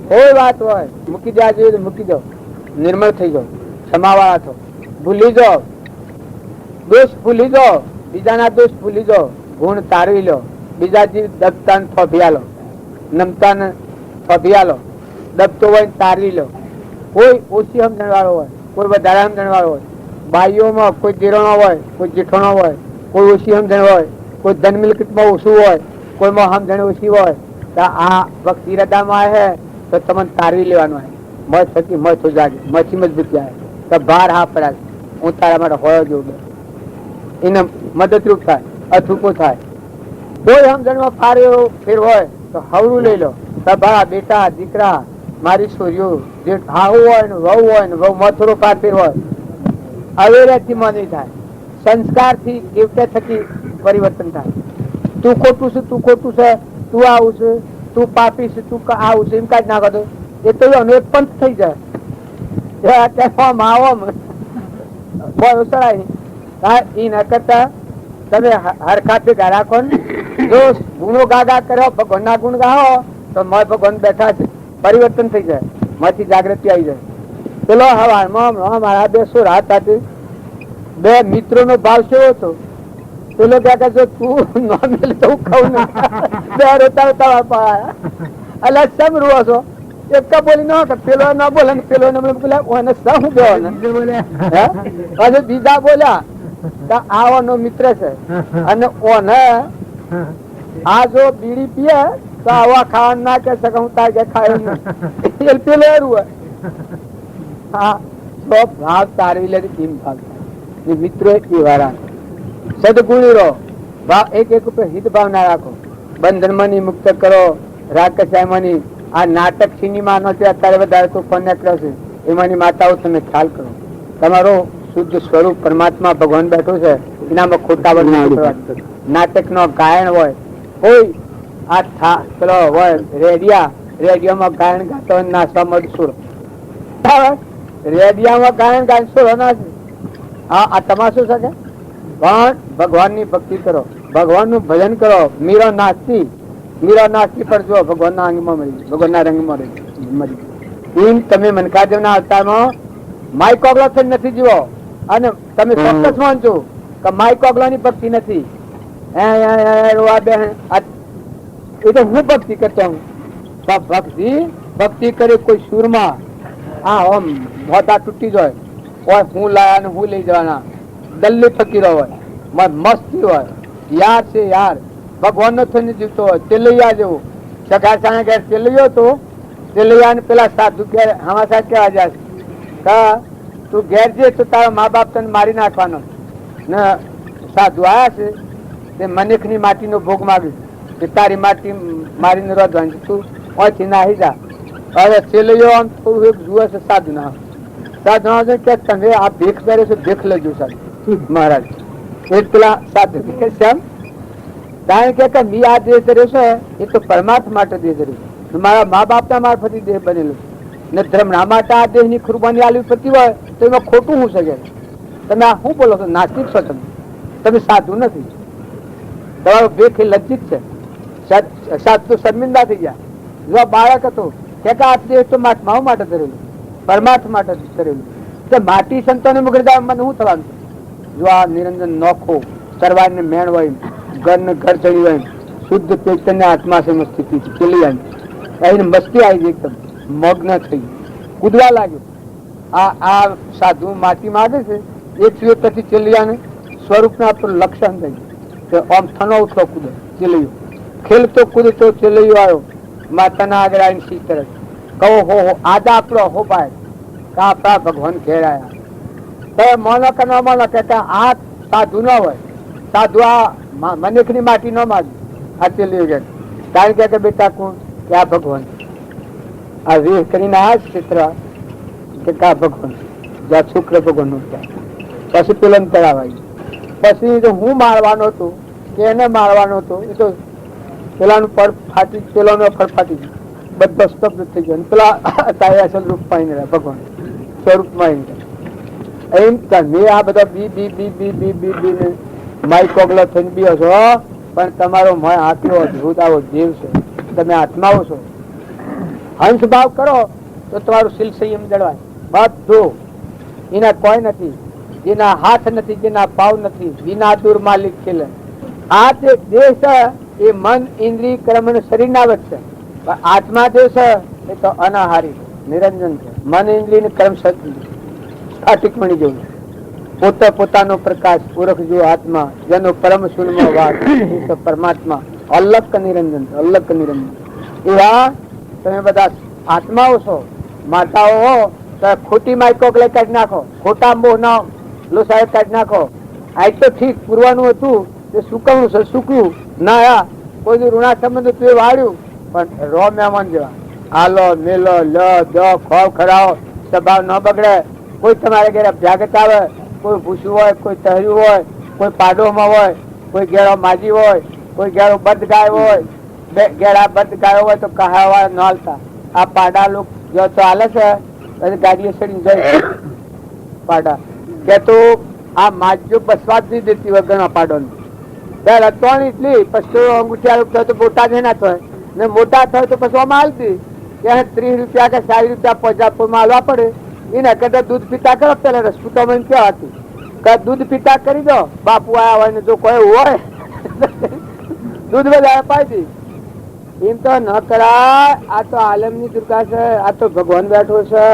કોઈ વાત હોય મૂકી દેવા જોઈએ મૂકી દો, નિર્મળ થઈ જાઓ, ક્ષમાવાળા થો, ભૂલી જાઓ, દોષ ભૂલી જાઓ, બીજાના દોષ ભૂલી જાઓ, ગુણ તારવી લો, બીજા જીવ દબતા થોભિયા લો, નમતા ને થોભિયા લો, દબતો હોય તારવી લો. કોઈ ઓછી સમજણ વાળો હોય, કોઈ વધારે સમજણ વાળો હોય, બાઈઓમાં કોઈ જીરણો હોય, કોઈ જેઠોણો હોય, કોઈ ઓછી સમજણ હોય, કોઈ ધન મિલકતમાં ઓછું હોય, કોઈમાં સમજણ ઓછી હોય. આ ભક્તિ હૃદયમાં હે તો તમને તારવી લેવાનું હે, મત થકી મત હો જાગે, મથી મજબૂત જાય તો ભાર હા પડે, હું તારા માટે હોય જોઉં એને મદદરૂપ થાય, અથૂકો થાય. કોઈ સમજણમાં ફેર હોય તો હવરું લઈ લો, સભા બેટા દીકરા મારી છોરીઓ જે હાહુ હોય ને વહુ હોય ને વહુ માં થોડો ફાર ફેર હોય, અવેરેથી મની થાય, સંસ્કાર થી કેવતે થકી પરિવર્તન થાય. તું ખોટું છે, તું ખોટું છે, તું આવું છે, તું પાપી છે, તું આવું છે, એમ કાઢ નાખો તો એ તો એક પંથ થઈ જાય. એના કરતા તમે હરખા ભેગા રાખો ને, જો ગુણો ગાગા કરો, ભગવાન ના ગુણ ગાઓ તો ભગવાન બેઠા છે, પરિવર્તન થઈ જાય, માંથી જાગૃતિ આવી જાય. પેલો હવારમાં મારા 2 સોરા હતા, 2 મિત્રો નો ભાવ કેવો હતો. પેલો કે જો તું ન મેલે તો હું ખાઉં ને, 2 રોતા એટલે સમ રૂવો છો, એક બોલી ન પેલો ના બોલે ને પેલો બોલે શું બોલે, બીજા બોલ્યા આવાનો મિત્ર છે અને ઓને આ જો બીડી પીએ તો આવા ખાવાનું ના કે શકે, હું તાર કે ખાય પેલો એરું હા ભાવ તારવી લે મિત્રો એ વાળા સદગુણી રહો, ભાવ એક ઉપર હિત ભાવ ના રાખો, બંધન મની મુક્ત કરો, રાગકશાયમાંની આ નાટક સિનેમા નો છે અત્યારે વધારે તો ફોન નીકળ્યો છે, એમાંની માતાઓ તમે ખ્યાલ કરો, તમારો શુદ્ધ સ્વરૂપ પરમાત્મા ભગવાન બેઠો છે, એનામાં ખોટા નાટક નો ગાયન હોય, કોઈ આ પેલો હોય રેડિયોમાં ગાયન ગાતો નાચવા મળશું, રેડિયામાં ગાયન ગાયન ના આ તમાશું શકે. પણ ભગવાન ની ભક્તિ કરો, ભગવાન નું ભજન કરો. મીરા નાચતી પણ જો ભગવાન ના અંગમાં મળી, ભગવાન ના રંગમાં મળી. તમે મનકાદેવ ના અવતારમાં માય કોગલો થઈ નથી જીવો, અને તમે ચોક્કસ માનજો કે માય કોગલા ની ભક્તિ નથી. એ તો હું ભક્તિ કરતો હું, ભક્તિ કરે કોઈ સુરમાં આમ મોટા તૂટી જાય, હું લાયા ને હું લઈ જવાના, દલ્લી ફકીરો હોય, મસ્તી હોય, યાર છે યાર, ભગવાન નો થઈને જીવતો હોય, તેલૈયા જેવું. સગાસાના ઘેર તેલૈયો તો તેલૈયા ને પેલા સાધુ ઘેર હમાસા કેવા જાય તું ઘેર જે તો તારા મા બાપ તને મારી નાખવાનો ને સાધુ આયા છે તે મનેખ ની માટી નો ભોગ માગ્યું કે તારી માટી મારીને રોધવાની, તું ઓછી નાહી જા. હવે તેલૈયો આમ થોડું એક જુએ છે સાધુ ના, સાધુ કે તમે આ ભીખ પહેરે છે, ભીખ લેજો સાહેબ મહારાજ. એ પેલા સાધુ કે શ્યામ કારણ કે મી આ દેહ ધર્યો છે એ તો પરમાત્મા માટે દેહ ધર્યો, મારા મા બાપ ના મારફતી દેહ બનેલો ને ધર્મ ના માટે આ દેહ ની કુરબાની આલવી પડતી હોય તો એમાં ખોટું શું શકે. તમે આ શું બોલો છો, નાસ્તિક છો તમે સાધુ નથી, તમારો ભીખ લજ્જિત છે. સાધુ શર્મિંદા થઈ ગયા. જો બાળક હતો કે આ દેહ તો મારા માટે ધરેલું, પરમાર્થ માટે કરેલું. તો માટી સંતોને મુગરદા મને શું થવાનું? જો આ નિરંજન નોખો સર્વાને મેણ હોય, ઘર ને ઘર ચડી હોય, શુદ્ધ ચૈતન્ય આત્મા છે સ્થિતિ ચલી આવી, મસ્તી આવી ગઈ, એકદમ મગ્ન થઈ કૂદવા લાગ્યો. આ સાધુ માટી માગે છે, એક સિવાય પછી ચલિયાને સ્વરૂપ ના લક્ષણ થઈ ગયું. આમ થનો ઉઠો કૂદે ચેલૈયો, ખેલતો કૂદતો ચેલૈયો આવ્યો માતાના આગળ આવીને સી તરફ કહો હો આદા આપણો હો ભાઈ આપણા ભગવાન ઘેરાયા. તો મોનો કે ન મોનો કહેતા આ સાધુ ન હોય, સાધુ આ મનિકની માટી ન માગે. આ ચેલૈયો કે કારણ કે બેટા કોણ કે આ ભગવાન, આ વેહ કરીને આ જ ક્ષેત્ર કે કા ભગવાન જ્યાં શુક્ર ભગવાન નું ત્યાં. પછી પેલા તળાવાય, પછી તો હું મારવાનો હતો કે એને મારવાનો હતો, એ તો પેલાનું પડ ફાટી, પેલાનો પડ ફાટી ગયો, બધો સ્તબ્ધ થઈ ગયો. પેલા તારે અસલ રૂપ પાઈને રહ્યા ભગવાન સ્વરૂપમાં એમ મેં આ બધા બી બી બી બી બી બી બી ને માઈ કોગલો થઈને બી હશો, પણ તમારો આટલો અદભુત આવો જીવ છે, તમે આત્માઓ છો. હંસ ભાવ કરો તો તમારું શીલ સંયમ જળવાય. બધું એના કોઈ નથી, જેના હાથ નથી, જેના પાવ નથી, વિના દૂર માલિક ખેલે. આ જે દેહ છે એ મન ઇન્દ્રિય કર્મ શરીર ના વચ્ચે, આત્મા જે છે એ તો અનાહારી નિરંજન છે. મન ઇન્દ્રિય ને કર્મ સ્ફટિક મણી જેવું, પોતે પોતાનો પ્રકાશ પૂરખ જો આત્મા જેનો પરમ શૂન્યમાં વાત તો પરમાત્મા અલગ નિરંજન, અલગ નિરંજન. એવા તમે બધા આત્માઓ છો, માતાઓ હો તો ખોટી માઇકો કાઢી નાખો, ખોટા મોહ ના લોસાય કાઢી નાખો. આ તો ઠીક પૂરવાનું હતું તે સુકવવું છે, સૂક્યું ના કોઈ ઋણા સંબંધ તું વાળ્યું, પણ રો મહેમાન જેવા હાલો મેલો લ દો ખોવ ખરાવો, સ્વભાવ ન બગડે. કોઈ તમારે ઘેર અભ્યાગત આવે, કોઈ ભૂસું હોય, કોઈ તહર્યું હોય, કોઈ પાડોમાં હોય, કોઈ ઘેરો માજી હોય, કોઈ ઘેરો બદ ગાય હોય, ઘેરા બદ ગાયો હોય તો કહાવા ન હાલતા. આ પાડા લોકો જો તો હાલે છે ગાડીએ ચડીને જાય પાડા કે તો આ માજો બસવા જ નહીં દેતી વગર પાડો રતવાણ એટલી પછી અંગૂઠિયા તો મોટા જ ના થાય ને, મોટા થાય તો પછી આમાં હાલતી ત્યાં 30 રૂપિયા કે 40 રૂપિયા પંજાબપુરમાં હાલવા પડે. એના કરતા દૂધ પીતા કરો. પેલા રસપુતામાં ક્યાં હતું કે દૂધ પીતા કરી દો, બાપુ આયા હોય ને જો કોઈ હોય દૂધ વધારે પાઈ દી. એમ તો ન કરાય. આ તો આલમ ની દુર્ગા છે, આ તો ભગવાન બેઠો છે,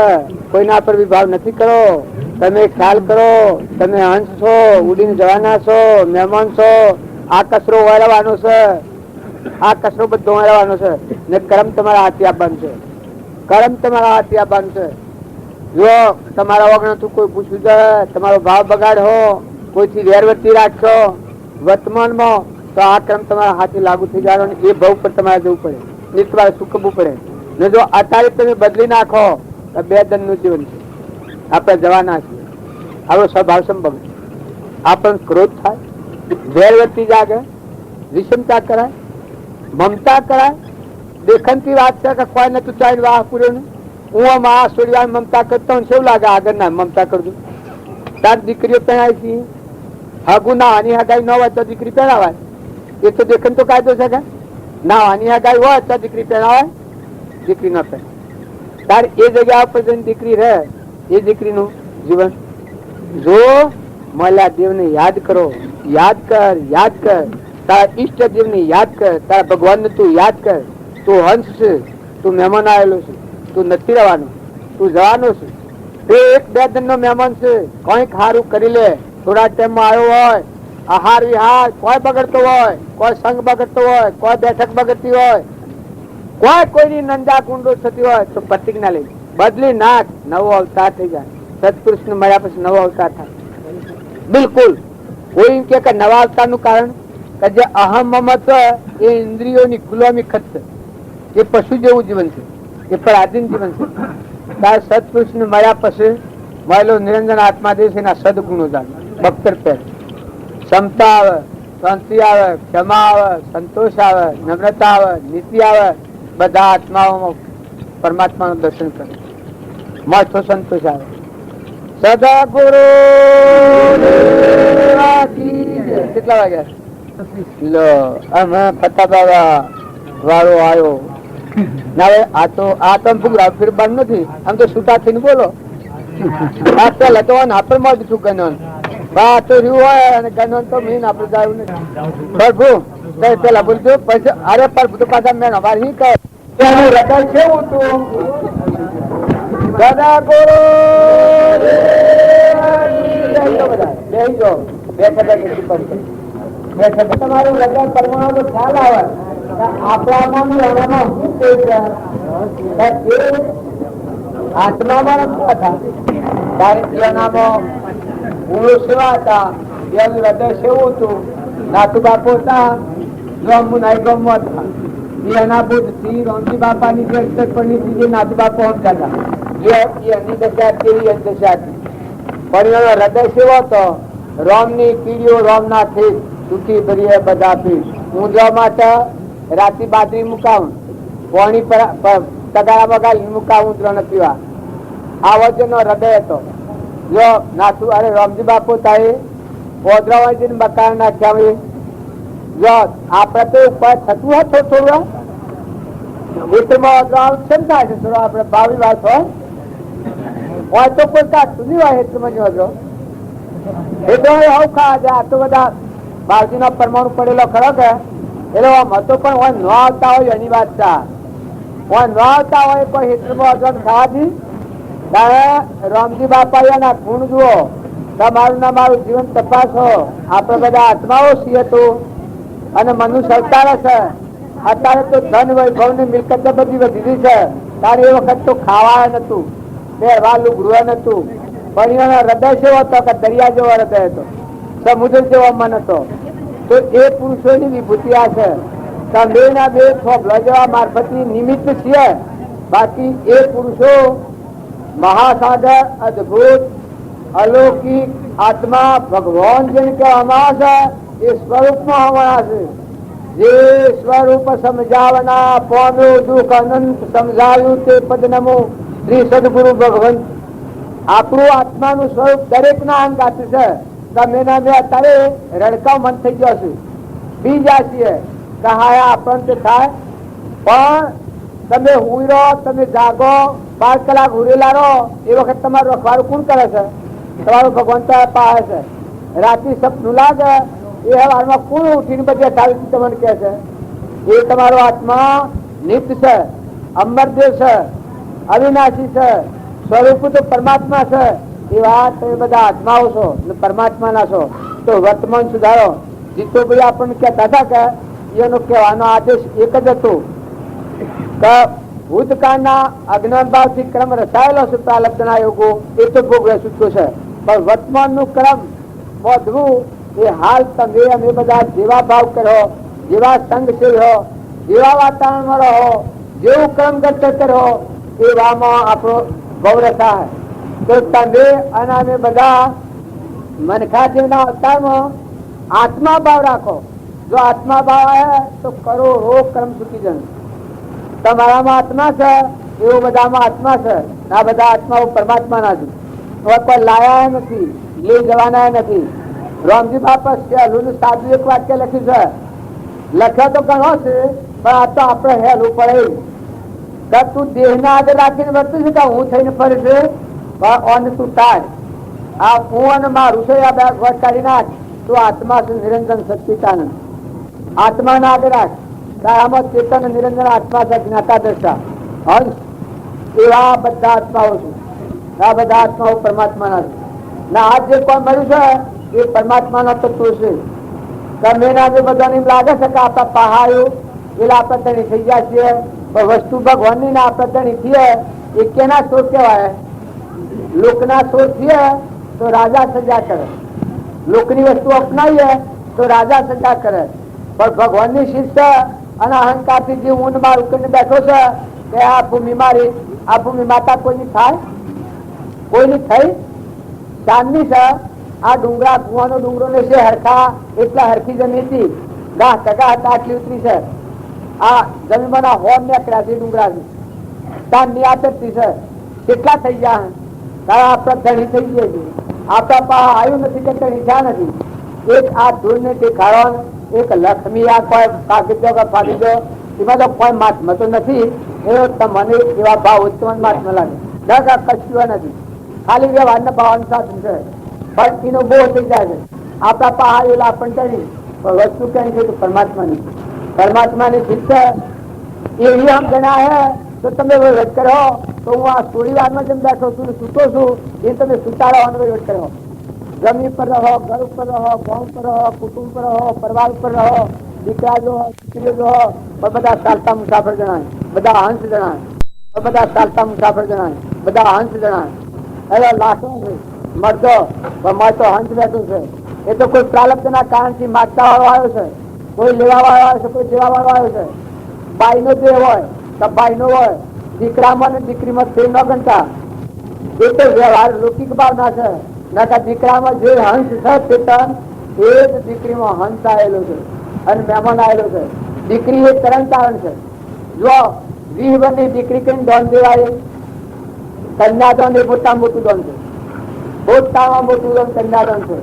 કોઈના પર વિભાવ નથી કરો. તમે ખ્યાલ કરો, તમે હંસ છો, ઉડીને જવાના છો, મહેમાન છો. આ કચરો વળવાનો છે, આ કચરો બધો વળવાનો છે ને કર્મ તમારા હાથી આપવાનું છે, કર્મ તમારા હાથી આપવાનું છે. જો તમારા વગર તું કોઈ પૂછવું જાય, તમારો ભાવ બગાડ હો, કોઈથી વેરવતી રાખશો વર્તમાનમાં તો આ ક્રમ તમારા હાથે લાગુ થઈ જવાનો. એ ભાવ પર તમારે જવું પડે, એ તમારે સુકવવું પડે. ને જો અત્યારે તમે બદલી નાખો તો 2 દનનું જીવન છે. આપણે જવાના છીએ. આપણો સ્વભાવ સંભવ, આપણને ક્રોધ થાય, વેરવતી જાગે, વિષમતા કરાય, મમતા કરાય. દેખનથી વાત છે કે કોઈ નતું ચાઈ વાહ પૂર્યો, હું આમાં છોડી મમતા કરતો શું લાગે આગળ ના મમતા કરજો. તાર દીકરીઓ પહેરાય છે, હગુ ના આની હગાઈ ન હોય તો દીકરી પહેરાવાય. એ તો દેખન તો કાયદો છે કે ના આની હગાઈ હોય તો દીકરી પહેરાવાય, દીકરી ન પહેરાય. તાર એ જગ્યા ઉપર જઈને દીકરી રહે, એ દીકરીનું જીવન જો મળ્યા દેવને યાદ કરો, યાદ કર, યાદ કર. તારા ઈષ્ટ દેવને યાદ કર, તારા ભગવાનને તું યાદ કર. તું હંસ છે, તું મહેમાન આવેલો છે, તું નથી રહેવાનું, તું જવાનો છે. તે 1-2 દિનનો મહેમાન છે, કઈક સારું કરી લે. થોડા ટાઈમમાં આવ્યો હોય, આહાર વિહાર કોઈ બગડતો હોય, કોઈ સંગ બગડતો હોય, કોઈ બેઠક બગડતી હોય, કોઈ કોઈની નંદા કુંડો થતી હોય તો પ્રતિજ્ઞા લઈ બદલી નાખ, નવો અવતાર થઈ જાય. સત્પુરુષ ને મળ્યા પછી નવો અવતાર થાય. બિલકુલ કોઈ કે નવા અવતાર નું કારણ કે જે અહમ મમત્વ એ ઇન્દ્રિયોની ગુલામી ખત છે, એ પશુ જેવું જીવન છે, એ પરાધીન જીવન છે. તાર સત્પુરુષ ને મળ્યા પછી મળેલો નિરંજન આત્મા જે છે એના સદગુણો જાણે. બખ્તર પહેર ક્ષમતા આવે, શાંતિ આવે, ક્ષમા આવે, સંતોષ આવે, નમ્રતા આવે, નીતિ આવે. બધા આત્માઓમાં પરમાત્માનું દર્શન કરે, માથો સંતોષ આવે. સદગુરુ કેટલા વાગ્યા લો અમે ફતા બાબા વાળો આવ્યો ના હવે આ તો ફુગરા ફિર બંધ નથી, આમ તો છૂટા થઈને બોલો. આ પેલા તો આપણે મળતું છું ગણન બા તો રહ્યું હોય અને ગણન તો મીન આપણે જાય નથી. પ્રભુ પેલા બોલજો પછી અરે પ્રભુ તો પાછા મેં અમારે નહીં કહે હૃદય કેવું તું દાદા ગોરો તમારું હૃદય પરમાણુ ખ્યાલ આવે આપણામાં એનામાં શું થઈ ગયા આત્મામાં નથી હતા કારણ એનામાં ગુણો સેવા હતા, એનું હૃદય સેવું હતું. નાતુ બાપુ હતા ગમવું નાઈ ગમવા હતા એના બુદ્ધ થી રોમજી બાપાની જે અક્ષરપણની જે નાતુ બાપુ સમજાતા એની દશા કેવી દશા હતી. પણ એનો હૃદય સેવો હતો. રોમ ની કીડીઓ રોમ ના થી સુખી ભરીએ બધા પી ઊંધવા માટે રાતી બાજરી મુકાવું પોણી તગારા બગાડી મુકાવું ઊંધરો ન પીવા આવો જેનો હૃદય હતો. જો નાથુ અરે રામજી બાપુ થાય ઓદરાવાજી મકાન નાખ્યા જો આપડે તો ઉપર થતું હોય થોડું હિતમાં ઓદરાવ કેમ થાય છે થોડો આપડે ભાવી વાત હોય તો કોઈ કાઢતું નહીં હોય હિતમાં જ ઓદરો એટલે આવું ખા આ તો બધા બાવજી નો પરમાણુ પડેલો ખરો કે એટલે આમ હતો પણ હોય ન આવતા હોય એની વાત છે. હોય ન આવતા હોય કોઈ હિતમાં ઓદરો ખાવાથી રામજી બાપા ના ગુણ જુઓ, તમારું ના મારું જીવન તપાસો. આપડે બધા આત્માઓ છીએ તો અને મનુષ્ય અવતાર છે. અત્યારે તો ધન વૈભવ ની મિલકત બધી વધી છે. તારે એ વખત તો ખાવા નતું, પહેરવાનું ગૃહ નતું, પણ એનો હૃદય જેવો હતો કે દરિયા જેવો હૃદય હતો, સમુદ્ર જેવો મન હતો. તો એ પુરુષોની વિભૂતિ આ છે. તમે ના બે થોભલા જેવા મારફત નિમિત્ત છીએ, બાકી એ પુરુષો મહાસાગર અદભુત અલૌકિક આત્મા ભગવાન જેને કહેવામાં છે એ સ્વરૂપમાં હોવાના છે. જે સ્વરૂપ સમજાવના પામ્યો દુઃખ અનંત સમજાવ્યું તે પદ નમો શ્રી સદગુરુ ભગવંત. આપણું આત્માનું સ્વરૂપ દરેક ના અંગાત છે. તમે અત્યારે રડકાવ મન થઈ ગયો છે, બી જાય છીએ કહાયા આપણને થાય. પણ તમે હુઈ રહો, તમે જાગો, 12 કલાક હુરેલા રહો, એ વખત તમારું રખવાડું કોણ કરે છે? તમારું ભગવાન પાસે છે. રાતે સપનું લાગે એ હવારમાં કોણ ઉઠીને બધી અઠાવીસ તમને કહે છે? એ તમારો આત્મા નિત્ય છે, અમરદેવ છે, અવિનાશી છે, સ્વરૂપ તો પરમાત્મા છે. એવા તમે બધા આત્માઓ છો, પરમાત્મા ના છો. તો વર્તમાન સુધારો. જીતુભાઈ આપણને કહેતા હતા કે એનો કહેવાનો આદેશ એક જ હતો કે ભૂતકાળના અજ્ઞાન ભાવ થી ક્રમ રચાયેલો છે પ્રાલબ્ધના યોગો એ તો ભોગવે છૂટકો છે. પણ વર્તમાન નું ક્રમ વધવું એ હાલ તમે અમે બધા જેવા ભાવ કરો, જેવા સંગ છે રહો, જેવા વાતાવરણમાં રહો, જેવું ક્રમ ગત કરો એવામાં આપણો ગૌરતા. તો તમે અને અમે બધા મનખા જેવના અવતારમાં આત્મા ભાવ રાખો. જો આત્મા ભાવ આવે તો કરોડો ક્રમ ચૂકી જાય. તમારામાં આત્મા છે એવું બધામાં આત્મા છે. આ બધા આત્માઓ પરમાત્મા ના છે. કોઈ લાયા નથી, લઈ જવાના નથી. રામજી બાપા સહેલું સાદું એક વાક્ય લખ્યું છે, લખ્યા તો ઘણો છે પણ આ તો આપણે હેલું પડે કે તું દેહ ના આગળ રાખીને વર્તું છે કે હું થઈને ફરે છે પણ તું તાર આ હું અને મારું છે આ બે ઘટ કાઢી નાખ. તું આત્મા છે નિરંજન સચ્ચિદાનંદ. આત્મા ના આગળ રાખ. આમાં ચેતન નિરંજન આત્મા છે, જ્ઞાતા દ્રષ્ટા હંસ. એવા બધા આત્માઓ છે. આ બધા આત્માઓ પરમાત્મા ના છે. ના આ જે કોઈ મળ્યું છે એ પરમાત્મા ના તત્વ છે. તમે બધાને લાગે છે કે આપણા પહાડ્યું એટલે આપણે ધણી થઈ ગયા છીએ, પણ વસ્તુ ભગવાન ની ના આપણે ધણી છીએ એ કેના શોધ કહેવાય? લોકના શોધ છીએ તો રાજા સજા કરે, લોકની વસ્તુ અપનાવીએ તો રાજા સજા કરે. પણ ભગવાન ની શિષ્ય અને અહંકાર થી જે ઊંડ માં ઉકેલી બેઠો છે કે આ ભૂમિ મારી, આ ભૂમિ માતા કોઈની થાય? કોઈની થઈ? ચાંદની છે. આ ડુંગરા કુવાનો ડુંગરો ને છે હરખા એટલા હરખી જમીન હતી, ઘાસ ટકા હતા આટલી ઉતરી છે. આ જમીન હોર નીકળ્યા છે ડુંગરા ચાંદની આતરતી છે. કેટલા થઈ ગયા? તારા આપડા ધણી થઈ ગયા છે. આપડા પાસે આવ્યું નથી કે ધણી થયા નથી. એક આ ધૂળ ને દેખાડો, એક લક્ષ્મી આ કોઈ કાગીજો કે ફાગીજો એમાં તો કોઈ મહાત્મા તો નથી. એવો તમને એવા ભાવ હોય તો મહાત્મા લાગે. કશું નથી, ખાલી વ્યવહારના ભાવનું સાધન છે. પણ એનો બહુ થઈ જાય છે. આપણા પહાડ એલા આપણને કરી વસ્તુ કઈ છે પરમાત્માની. પરમાત્માની શિક્ષા એવી આમ ગણા હે તો તમે વહીવટ કરો તો હું આ થોડી વારમાં જેમ બેઠો છું સૂતો છું એ તમે સુતારો વહીવટ કરો. જમીન પર રહો, ઘર ઉપર રહો, ગામ પર રહો, કુટુંબ પર રહો, પરિવાર ઉપર રહો, દીકરા જો દીકરીઓ જો, પણ બધા ચાલતા મુસાફર જણાય, બધા હંસ જણાય, બધા ચાલતા મુસાફર જણાય, બધા હંસ જણાય. એટલે લાખો છે મળતો મળતો હંસ બેઠો છે. એ તો કોઈ પ્રાલબ્ધ ના કારણથી માગતા વાળો આવ્યો છે, કોઈ લેવા વાળો આવ્યો છે, કોઈ દેવા વાળો આવ્યો છે. બાઈ નો દેહ હોય તો બાઈ નો હોય, દીકરામાં ને દીકરીમાં ફેર ન ગણતા. એ તો વ્યવહાર લૌકિક ભાવના છે. નાકા દીકરામાં જે હંસ છે ચેતન એ જ દીકરીમાં હંસ આવેલો છે અને મહેમાન આવેલો છે. દીકરી એ તરણ તારણ છે. જો 20 વર્ષની દીકરી કઈ દોન દેવાય, કન્યાદાન એ મોટા મોટું દોન છે. પોતામાં મોટું દોન કન્યાદાન છે.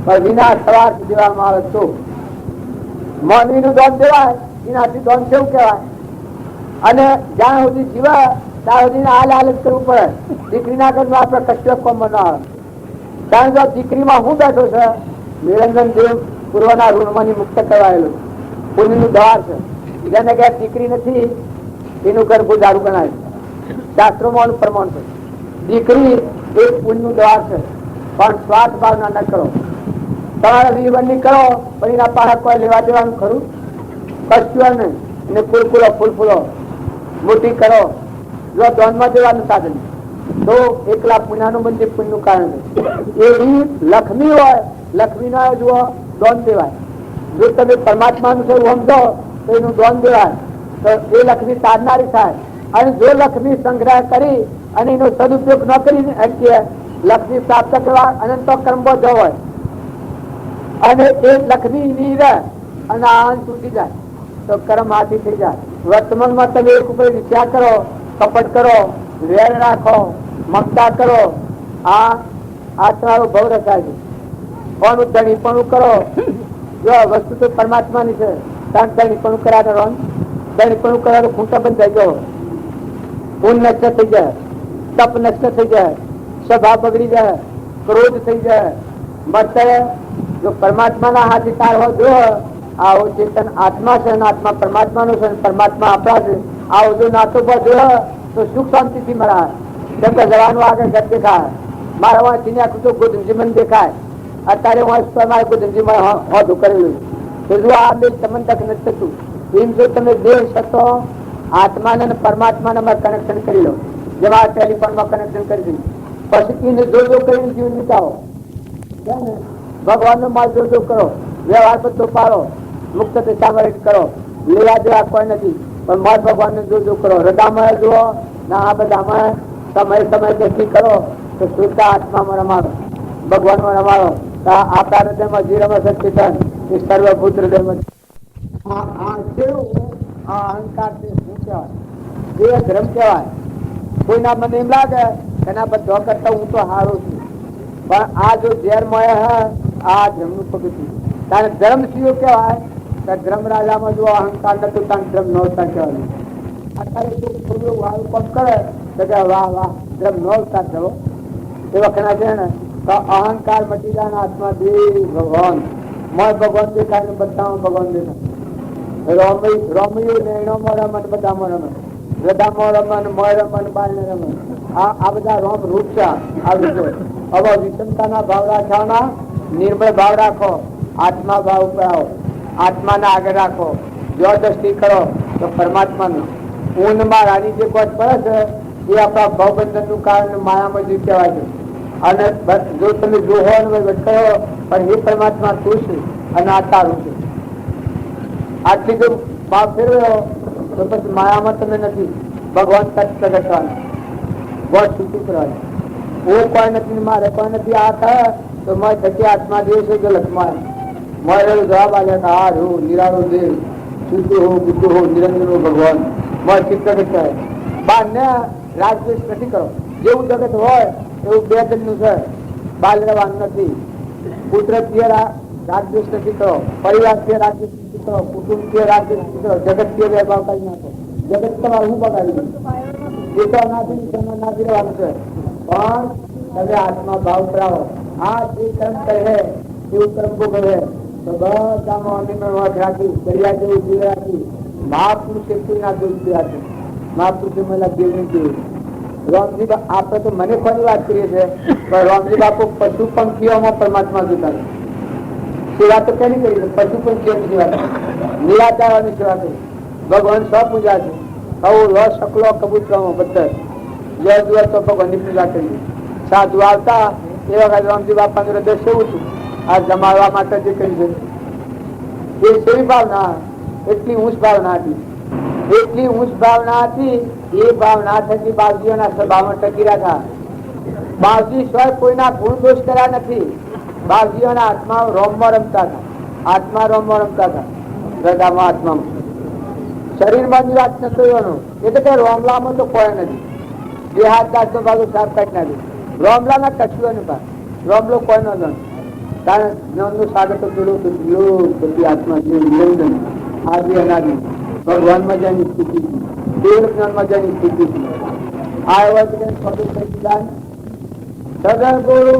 પણ વિના સવાર દેવામાં આવે તો માનવી નું દોન દેવાય, એનાથી દોન કેવું કહેવાય. અને જ્યાં સુધી જીવા ત્યાં સુધી હાલ હાલ જ કરવું પડે. દીકરીના ઘરમાં આપણે કશું કોમ ના આવે. કારણ કે દીકરીમાં હું બેઠો છે નિરંજન દેવ પૂર્વના ઋણમાંથી મુક્ત કરવાયેલું પુણ્યનું દ્વાર છે. જેને કે દીકરી નથી એનું ઘર બહુ દારૂ ગણાય. શાસ્ત્રોમાં પ્રમાણ છે દીકરી એ પુણ્યનું દ્વાર છે. પણ સ્વાર્થ ભાવના ન કરો. તમારે વિવરની કરો પણ એના પાસે કોઈ લેવા દેવાનું ખરું કશું નહીં. એને ફૂલ ફૂલો મોટી કરો. જો દોનમાં દેવાનું સાધન તો એકલા પુણ્યનું મંદિર પુણ્યનું કારણ છે. એવી લક્ષ્મી હોય, લક્ષ્મી ના જુઓ દોન દેવાય. જો તમે પરમાત્માનું છે સમજો તો એનું દોન દેવાય તો એ લક્ષ્મી તારનારી થાય. અને જો લક્ષ્મી સંગ્રહ કરી અને એનો સદુપયોગ ન કરી શકીએ, લક્ષ્મી પ્રાપ્ત કરવા અનંત કર્મો જ હોય અને એ લક્ષ્મી ની રહે અને આ તૂટી જાય તો કર્મ હાથી થઈ જાય. વર્તમાનમાં તમે એક ઉપર વિચાર કરો, કપટ કરો, વેર રાખો, મમતા કરો, આ તમારો ભવ રચાય છે. કોનું ધણીપણું કરો. જો વસ્તુ તો પરમાત્માની છે કારણ ધણીપણું કર્યા ધણીપણું કર્યા તો ખૂંટા બંધ થઈ ગયો, ઊન નષ્ટ થઈ જાય, તપ નષ્ટ થઈ જાય, સ્વભાવ બગડી જાય, ક્રોધ થઈ જાય. મળતે જો પરમાત્માના હાથીકાર હોય જો આવો ચેતન આત્મા છે અને આત્મા પરમાત્માનો છે, પરમાત્મા આપણા છે. આવો જો નાતો પર જો તો સુખ શાંતિ થી મળાય. જેમ કે જવાનું આગળ ઘર દેખાય, મારા વાં ચીને આખું તો ગોધનજીમન દેખાય. અત્યારે હું મારે ગોધનજીમાં હોદું કરેલું તો જો આ બે સંબંધ તક નથી થતું. એમ જો તમે દેહ સતો આત્માને અને પરમાત્માને કનેક્શન કરી લો, જેમાં ટેલિફોનમાં કનેક્શન કરી દીધું, પછી એને જો કરીને જીવન વિતાવો. ભગવાન નો માલ જો કરો, વ્યવહાર બધો પાડો, મુક્ત સામરિક કરો. લેવા દેવા કોઈ નથી પણ માલ ભગવાન ને જો કરો. હૃદયમાં જુઓ ના આ બધામાં સમય જેથી કરો તો શુદ્ધ આત્મામાં રમાડો, ભગવાનમાં રમાડો. આપણા હૃદયમાં જે રમે સચેતન એ સર્વભૂત હૃદયમાં. અહંકાર શું કહેવાય? એ ધર્મ કહેવાય. કોઈના મને એમ લાગે કે ના બધો કરતા હું તો હારું છું, પણ આ જો ઝેરમય હે આ ધર્મ નું પગથિયું. કારણ ધર્મ શું કહેવાય? ધર્મ રાજામાં જો અહંકાર નતું ત્યાં ધર્મ નહોતા કહેવાય. અત્યારે થોડું સારું કામ કરે તો કે વાહ વાહ ધર્મ નહોતા થયો. એ વખત છે ને તો અહંકાર મટી જાય. આત્મા દેવ ભગવાન મય ભગવાન દેખાય ને બધામાં ભગવાન દેખાય. રોમિયો નૈણોમાં રમે બધામાં રમે, હૃદયમાં રમે, મય રમે, બાળને રમે. આ બધા રોમ રૂપ છે. આવી છે હવે વિષમતાના ભાવ રાખવાના, નિર્ભય ભાવ રાખો, આત્મા ભાવ ઉપર આવો, આત્માને આગળ રાખો. જો દ્રષ્ટિ કરો તો પરમાત્માનું. ઊનમાં રાની જે કોટ પડે છે એ આપણા ભાવબંધન નું કારણ માયામાં જીવ કહેવાય છે. અને જો તમે જોહો અને કરો પણ એ પરમાત્મા તું છે અને આ તારું છે. આટલી જો ભાવ ફેરવ્યો તો પછી માયામાં તમે નથી. ભગવાન તત્વ પ્રગટવાનું, બહુ છૂટું કરવાનું. હું કોઈ નથી, મારે કોઈ નથી. આ થાય તો મય થકી આત્મા દેવ છે જો લખમાં મારે જવાબ આલ્યા કે આ હું નિરાળો દેવ, શુદ્ધ હો, બુદ્ધ હો, નિરંજન હો ભગવાન. મય ચિત્ત પ્રગટ થાય. બાર ને રાજદ્વેષ નથી કરો. જેવું જગત હોય એવું બે જણનું છે, બાલ રહેવાનું નથી. પુત્ર પિયર રાજ્ય નથી કરો, પરિવારથી રાજ્ય નથી કરો, કુટુંબથી રાજ્ય નથી કરો, જગતથી વેપાર કરી નાખો. જગત તમારે હું બગાડી દઉં એ તો નાથી રહેવાનું છે. પણ તમે આત્મા ભાવ કરાવો. આ જે કર્મ કરે એવું કર્મ ભોગવે તો બધામાં અનિમત રાખી દરિયા જેવું જીવ રાખી મહાપુરુષે કોઈ ના જોઈ રાખી મહાપુરુષે મને જીવની જોયું. રામજી આપણે તો મને ફરી વાત કરીએ છીએ પણ રામજી બાપુ પશુ પંખીઓમાં પરમાત્મા જોતા સેવા તો કેની કરી છે? પશુ પંખીઓની સેવા કરી, નિરાચારની સેવા કરી. ભગવાન સ્વ પૂજા છે. કવું શકલો કબૂતરામાં બધા જય જુએ તો ભગવાનની પૂજા કરી. સાધુ આવતા એ વખત રામજી બાપાનું હૃદય સેવું હતું. આ જમાડવા માટે જે કરી છે એ સેવી ભાવના, એટલી ઊંચ ભાવના હતી, એટલી ઊંચ ભાવના હતી. એ ભાવના થકી બાવજીઓના સ્વભાવમાં ટકી રહ્યા. બાવજી સ્વય કોઈના ગુણ દોષ કર્યા નથી. બાવજીઓના આત્મા રોમમાં રમતા હતા, આત્મા રોમમાં રમતા હતા. હૃદયમાં આત્મામાં શરીરમાં ની વાત નથી એટલે કે રોમલામાં તો કોઈ નથી. બે હાથ દાસ તો ભાગો સાફ કાઢી નાખ્યું. રોમલા ના કચ્છું ને ભાગ રોમલો કોઈ નો ગણ. કારણ જ્ઞાનનું સાગર તો પેલું બધી આત્મા છે નિરંજન આદિ અનાદિ ભગવાન મજાની સ્થિતિ દેવ જ્ઞાન મજાની સ્થિતિ આ એવા સદગુરુ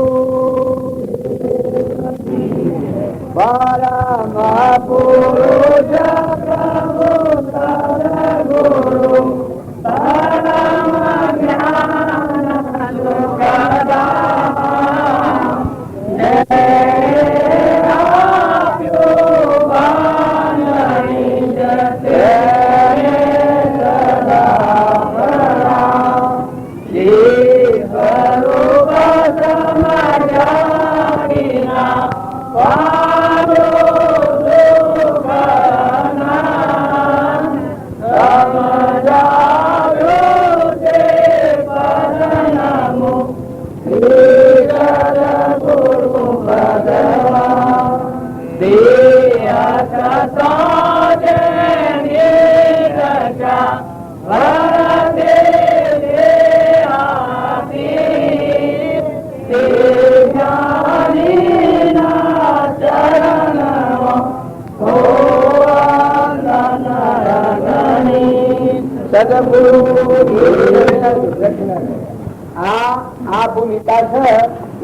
આ ભૂમિકા છે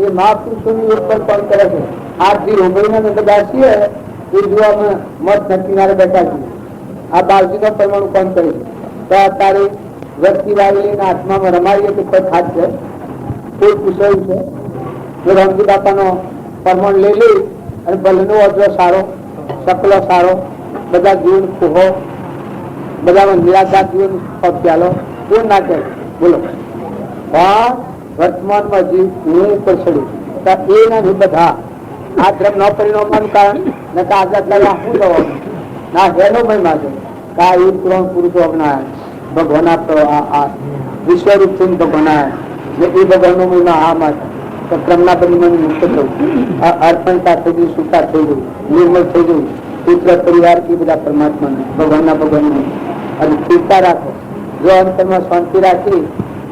એ મહાપુરુષોની ઉપર પણ કરે છે. આ જે ઉમરીના બધા છીએ એ જોવા મત નક્કી બેઠા છીએ. આ બાવજી નો પરમાણુ કોણ કરે છે? તો અત્યારે વ્યક્તિ વાવેલી આત્મામાં રમાડીએ તો કોઈ ખાસ છે? કોઈ પૂછાયું છે? જો રામજી બાપાનો પરમાણુ લઈ લે અને બલનો અજરો સારો, શકલો સારો, બધા જીવન ખોહો, બધા નિરાધાર જીવન પ્યાલો કોણ ના કહે? બોલો. પણ વર્તમાનમાં જીવ હું ઉપર ચડ્યું એ નથી બધા આ ધર્મ ન પરિણામવાનું કારણ ને આઝાદ શું જવાનું ના હેનો મહિમા છે. કા એ ત્રણ પુરુષો અપનાયા ભગવાન વિશ્વરૂપ સિંહ ભગવાન ને એ ભગવાન નો મહિમા આ માટે તો ક્રમના પરિમાણ મુક્ત થયું, અર્પણતા થઈ ગયું, સુતા થઈ ગયું, નિર્મળ થઈ ગયું. પુત્ર પરિવાર એ બધા પરમાત્મા ભગવાનના ભગવાન અને સ્થિરતા રાખો. જો અંતરમાં શાંતિ રાખી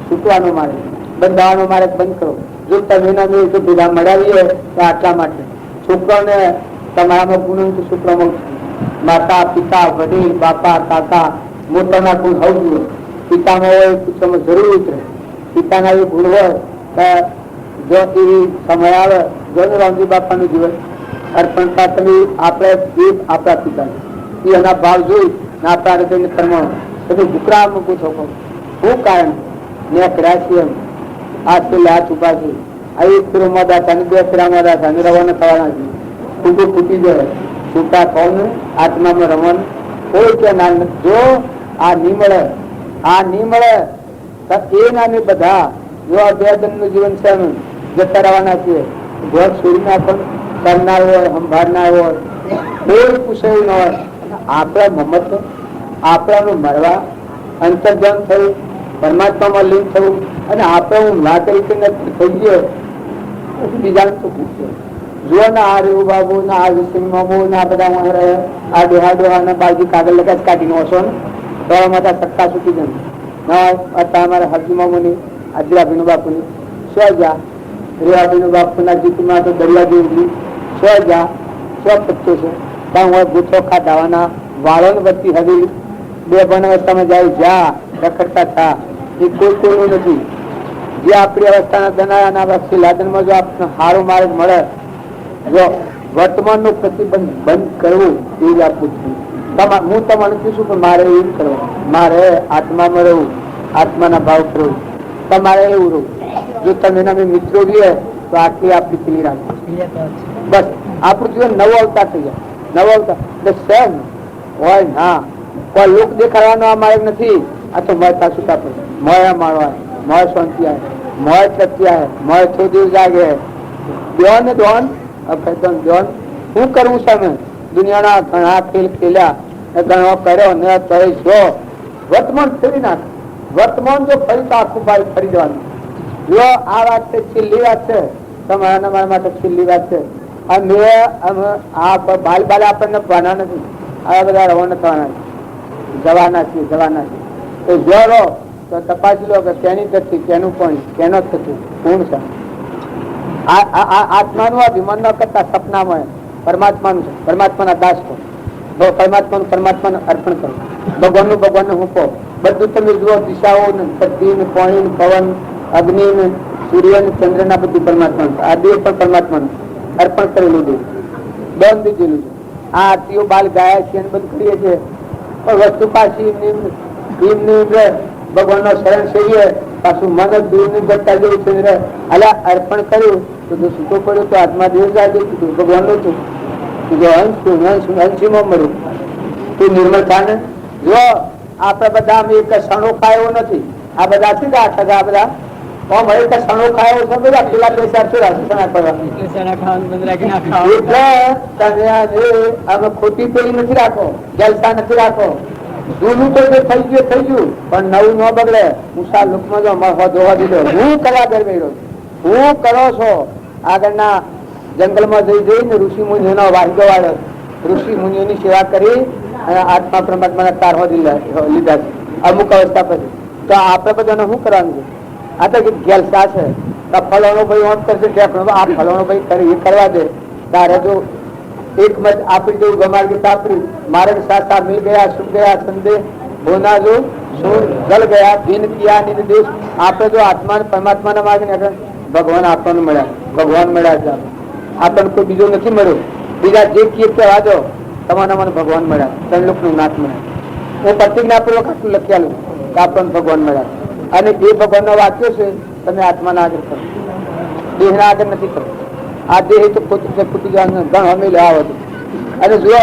છૂટવાનો મારે બંધાવાનો મારે બંધ કરો. જો તમે ભેગા મળાવીએ તો આટલા માટે છોકરાઓને તમારામાં ગુણ તો છોકરામાં માતા પિતા વડીલ બાપા કાકા મોટાના ગુણ હોવું જોઈએ. પિતામાં હોય પુત્રમાં જરૂર ઉતરે. પિતાના એ ગુણ હોય તો જો એવી સમય આવે જો રામજી બાપાનું જીવન અર્પણતા તમે આપણે આપણા પિતા એ એના ભાવ જોઈ ને આપણા હૃદયને પરમાણુ તમે ભૂકરા મૂકું છો શું કારણ ને કર્યા છીએ આ છેલ્લે હાથ ઉભા છે. આ એક ફેરોમાં દાતા ને બે ફેરામાં દાતા ને રવાના થવાના છે. ખૂટું ખૂટી જાય છૂટા કોણ આત્મામાં રમવાનું કોઈ કે ના. જો આ નહીં મળે તો એ નામે બધા જો આ બે દન નું જીવન છે જતા રહેવાના છે. ઘર છોડી નાખો કરનાર હોય સંભાળનાર હોય કોઈ પૂછાયું ન હોય. આપણા મમત આપણાનું મરવા અંતર્જન થયું પરમાત્મામાં લીન થયું અને આપણે હું ના તરીકે નથી થઈ ગયો બીજાને તો પૂછ્યો જુઓ ને આ રેવું બાબુ ને આ વિસિંગ બાબુ ને આ બધા રહે આ ડોહા ને બાજુ કાગળ લગા કાઢીને ઓછો ને તો બધા સત્તા છૂટી જાય ના અત્યારે અમારા હરજી મામુની આદિરાભીનું બાપુની સો જા રેવાભીનું બાપુના જીતમાં તો દરિયા જેવું સો જા ક્યાં પત્તું છે ત્યાં હું ગુથો ખાધાવાના વાળો વચ્ચે હવેલી બે બન અવસ્થામાં જાય જ્યાં રખડતા થા એ કોઈ કોઈનું નથી. જે આપણી અવસ્થાના દનાયાના વચ્ચે લાદનમાં જો આપણને સારો માર્ગ મળે, જો વર્તમાનનું પ્રતિબંધ બંધ કરવું એ જ આપવું છે. હું તમને કહીશું કે મારે એવું કરવું, મારે આત્મામાં રહેવું, આત્માના ભાવ કરવું, તમારે એવું રહું. જો તમે એના મિત્રો બી તો આટલી આપણી પેલી રાખો, બસ આપણું જીવન નવો અવતાર થઈ જાય. નવો અવતાર એટલે સેમ હોય ના કોઈ લોક દેખાડવાનો આ માર્ગ નથી. આ તો મોય પાછું પડે, મોય મારવા, મોય શાંતિ આવે, મોય સત્ય આવે, મોય થોડી જાગે દ્યોન દ્યોન અફેદન દ્યોન. શું કરવું સામે દુનિયાના ઘણા ખેલ ખેલ્યા, ઘણો કર્યો ને જો વર્તમાન ફેરી નાખ. વર્તમાન જો ફરી તો આખું ભાઈ ફરી જવાનું. જો આ વાત છે છેલ્લી વાત છે, તમારા મારા માટે છેલ્લી વાત છે. બાલ બાલ આપણને ભણા નથી, આ બધા રવાના થવાના જવાના છીએ, જવાના છે. તો જો રહો તો તપાસી લો કે કેની થતી, કેનું પણ કેનો થતું કોણ છે. આત્માનું અભિમાન ન કરતા સપનામાં પરમાત્માનું છે, પરમાત્માના દાસ છો. પરમાત્માનું પરમાત્માને અર્પણ કરો, ભગવાનનું ભગવાનને મૂકો. બધું તમે જુઓ, દિશાઓ શક્તિ પાણી પવન અગ્નિ સૂર્ય ચંદ્ર ના બધું પરમાત્માનું. આ દેહ પણ પરમાત્માનું અર્પણ કરેલું દેહ બંધ દીધેલું છે. આ આરતીઓ બાલ ગાયા છે બધું કરીએ છીએ, પણ વસ્તુ પાછી ભગવાન નો શરણ સેવીએ, પાછું મન દૂર ની ઘટતા જેવું ચંદ્ર અલા અર્પણ કર્યું તો છૂટો પડ્યો તો આત્મા દેવ જાય ભગવાન નું હતું. અંશીમાં મળ્યું તું નિર્મળ થા ને. જો આપડે બધા એક સણો ખાયો નથી, આ બધા છે આ બધા સણો ખાયો છે બધા પેલા પૈસા અમે ખોટી પેલી નથી રાખો, જલસા નથી રાખો. જૂનું તો જે થઈ ગયું થઈ ગયું, પણ નવું ન બગડે. મુસા લુકમાં જો જોવા દીધો હું કરવા દરમિયાન હું કરો છો. આગળના જંગલમાં જઈને ઋષિ મુનિઓનો વાહિદો વાળો ઋષિ મુનિઓની સેવા કરી અને આત્મા પરમાત્માના તાર લીધા છે અમુક અવસ્થા પછી. તો આપણે બધાને શું કરવાનું છે? આ તો ગેલસા છે. ફલાણો ભાઈ ઓન કરશે, આ ફલાણો ભાઈ કરે એ કરવા દે. તારે જો એક મત આપણી જેવું ગમાડી આપણી માર્ગ સાતા મિલ ગયા, સુખ ગયા, સંદેહ હોના જો સુર જલ ગયા, દિન કિયા નિર્દેશ. આપણે જો આત્મા પરમાત્માના માર્ગ ને ભગવાન આપણને મળ્યા, ભગવાન મળ્યા છે. આપણને કોઈ બીજો નથી મળ્યો. બીજા જે કીએ કહેવા દો, તમારા મને ભગવાન મળ્યા, ત્રણ લોકનું નાથ મળ્યા. હું પ્રતિજ્ઞાપૂર્વક આટલું લખ્યાલું કે આપણને ભગવાન મળ્યા. અને એ ભગવાન નો વાક્યો છે તમે આત્માના આગળ કરો, દેહના આગળ નથી કરો. આ દેહ તો ફૂટી જવાનું ઘણ અમે લેવા હતું. અને જો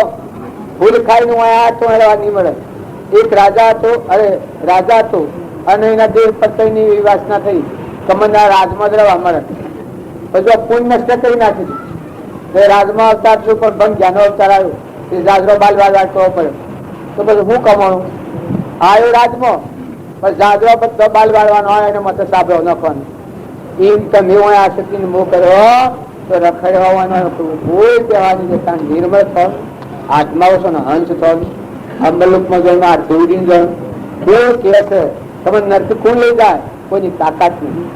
ફૂલ ખાઈને હું આ તો નહીં મળે. એક રાજા હતો, અરે રાજા હતો અને એના દેહ પત્ની એવી વાસના થઈ કમરના રાજમાં જ રહેવા મળે. પછી પૂન નષ્ટ કરી નાખી દીધું. રાજમાં અવતાર છું પણ ભંગ જ્ઞાનો અવતાર આવ્યો, એ જાજરો બાલ બાલ કરવો પડ્યો. તો પછી હું કમાણું આવ્યો રાજમાં, પણ જાજરો બધો બાલ બાળવાનો હોય એને મત સાબરો નાખવાનો. એમ તમે હું આ શક્તિને મોહ કર્યો તો રખડ હોવાનો કોઈ કહેવાની જતા નિર્મળ થવાનું, આત્માઓ છો ને હંસ થવાનું. અમલમાં જઈને આ જોડીને જવાનું કેવું કે છે. તમે નર્ક કોણ લઈ જાય? કોઈની તાકાત નહીં.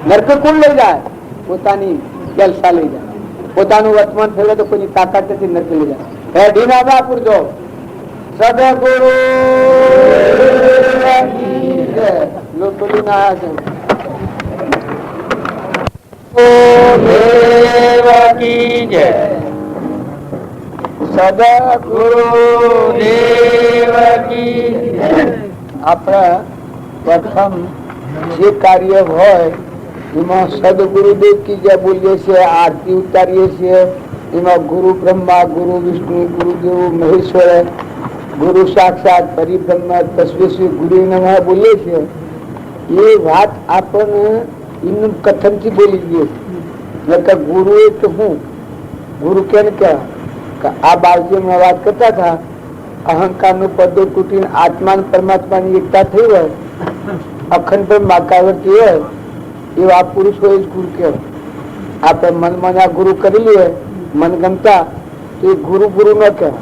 નર્ક કોણ લઈ જાય? પોતાની જલસા લઈ જાય. પોતાનું વર્તમાન ફેરવે તો કોઈની તાકાત નથી નર્ક લઈ જાય. હેડી ના બાપુર જો સદગુરુ લોટોલી ના આવ્યા છે. આપણા પ્રથમ જે કાર્ય હોય એમાં સદગુરુદેવ કી જય બોલીએ છીએ, આરતી ઉતારીએ છીએ. એમાં ગુરુ બ્રહ્મા, ગુરુ વિષ્ણુ, ગુરુદેવ મહેશ્વર, ગુરુ સાક્ષાત પરિબ્રહ્મ તસ્વીર ગુરુ નમઃ બોલીએ છીએ. એ વાત આપણને એનું કથન થી બોલી દઈએ. ગુરુ એટલે હું ગુરુ કેમ કહેવાય? આ બાળજીમાં વાત કરતા હતા, અહંકાર નું પદો તૂટીને આત્મા પરમાત્મા ની એકતા થઈ હોય, અખંડ માકાવતી હોય એવા પુરુષ હોય જ ગુરુ કહેવાય. આપણે મનમાં આ ગુરુ કરી લઈએ મન ગમતા તો એ ગુરુ ગુરુ ન કહેવાય,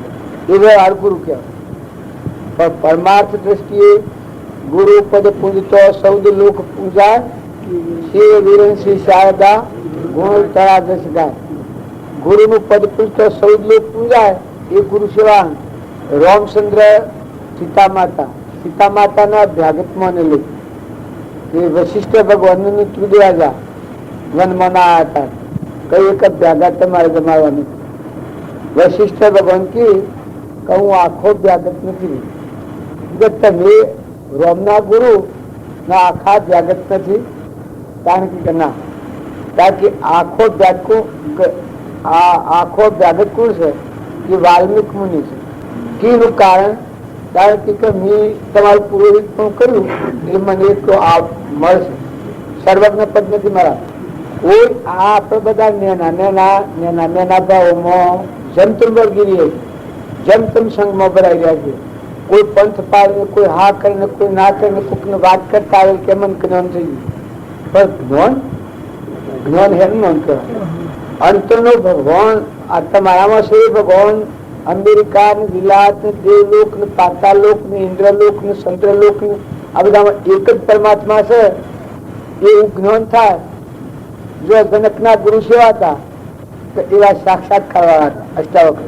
એ હાર ગુરુ કહેવાય. પણ પરમાર્થ દ્રષ્ટિએ ગુરુ પદ પૂજતો સૌદ લોક પૂજા, શ્રી વીર શ્રી શારદા ગુણ તળા દસ ગાય. ગુરુનું પદ પૂછતો સૌ લોક પૂજાય એ ગુરુ સેવા. રામચંદ્ર સીતા માતાના ભ્યાગતમાં ને લઈ એ વશિષ્ઠ ભગવાનની ત્રુદરાજા વનમાં ના હતા. કઈ એક જ ભ્યાગત તમારે જમાડવાની. વશિષ્ઠ ભગવાન કી હું આખો ભ્યાગત નથી, તમે રોમના ગુરુ ના આખા ભ્યાગત નથી. કારણ કે ના, કારણ કે આખો ભ્યાગત કોણ છે? કે વાલ્મિક મુનિ છે. કીનું કારણ? કારણ કે મેં તમારું પુરોહિત પણ કર્યું એટલે મને એક તો મળશે. સર્વજ્ઞ પદ નથી મારા. કોઈ આ આપણે બધા નેના ભાવોમાં જમતમ વર્ગીરી જમતમ સંઘમાં ભરાઈ રહ્યા છે. કોઈ પંથ પાડીને, કોઈ હા કરીને, કોઈ ના કરીને, કોઈકને વાત કરતા આવે કે મન જ્ઞાન થઈ ગયું. પણ જ્ઞાન હેનું નામ કહેવાય. અંતરનો ભગવાન આ તમારામાં છે. ભગવાન અમેરિકા ને વિલાસ ને દેવલોક ને પાતાલોક ને ઇન્દ્રલોક ને ચંદ્રલોક ને આ બધામાં એક જ પરમાત્મા છે. એવું જ્ઞાન થાય. જો જનક ના ગુરુ સેવા હતા તો એવા સાક્ષાત્કાર વાળા હતા અષ્ટાવક્ર.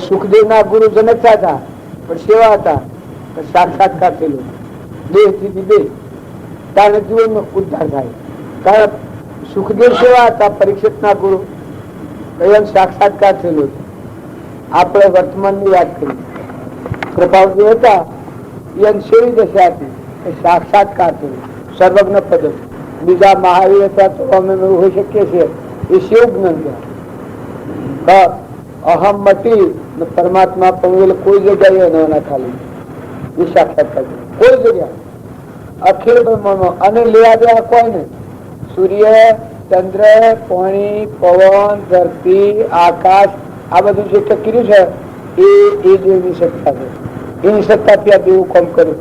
સુખદેવ ના ગુરુ જનક હતા પણ સેવા હતા તો સાક્ષાત્કાર થયેલો. દેહ થી દેહ તારે જીવનનો ઉદ્ધાર થાય. કારણ સુખદેવ સેવા હતા પરીક્ષિત ના ગુરુ, એમ સાક્ષાત્કાર થયેલો. આપણે વર્તમાન ની વાત કરી. કૃપાળજી હતા એમ સેવી દશા હતી એ સાક્ષાત્કાર થયેલો. સર્વજ્ઞ પદ. બીજા મહાવીર હતા તો અમે હોઈ શકીએ છીએ એ શિવ જ્ઞાન કહેવાય. અહમ મટી પરમાત્મા પણ કોઈ જગ્યાએ ન ખાલી એ સાક્ષાત્કાર કોઈ જગ્યા અખિલ બ્રહ્માંડમાં. અને લેવા દેવા કોઈ નહીં. સૂર્ય, ચંદ્ર, પાણી, પવન, ધરતી, આકાશ આ બધું જે કર્યું છે એ દેવની સત્તા છે. એની સત્તાથી આ દેવું કામ કર્યું.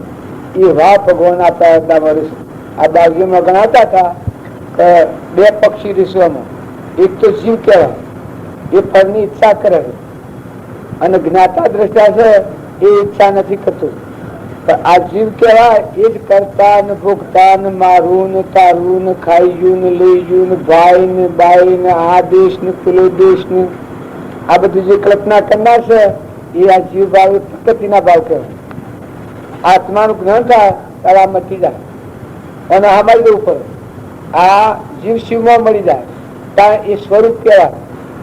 એવા ભગવાન આપણા મળે છે. આ બાજુમાં ગણાતા હતા કે બે પક્ષી વિશ્વમાં એક તો જીવ કહેવાય, એ ફળની ઈચ્છા કરે છે, અને જ્ઞાતા દ્રષ્ટા છે એ ઈચ્છા નથી કરતું. પણ આ જીવ કહેવાય એ જ કરતા ને ભોગતા ને મારું ને તારું ને ખાઈયું ને લઈયું ને ભાઈ ને બાઈ ને આ દેશ ને પેલો દેશ ને આ બધી જે કલ્પના કરનાર છે એ આ જીવ ભાવ પ્રકૃતિના ભાવ કહેવાય. આત્માનું જ્ઞાન થાય ત્યારે આ મટી જાય અને અમારી જવું પડે. આ જીવ શિવમાં મળી જાય કારણ એ સ્વરૂપ કહેવાય.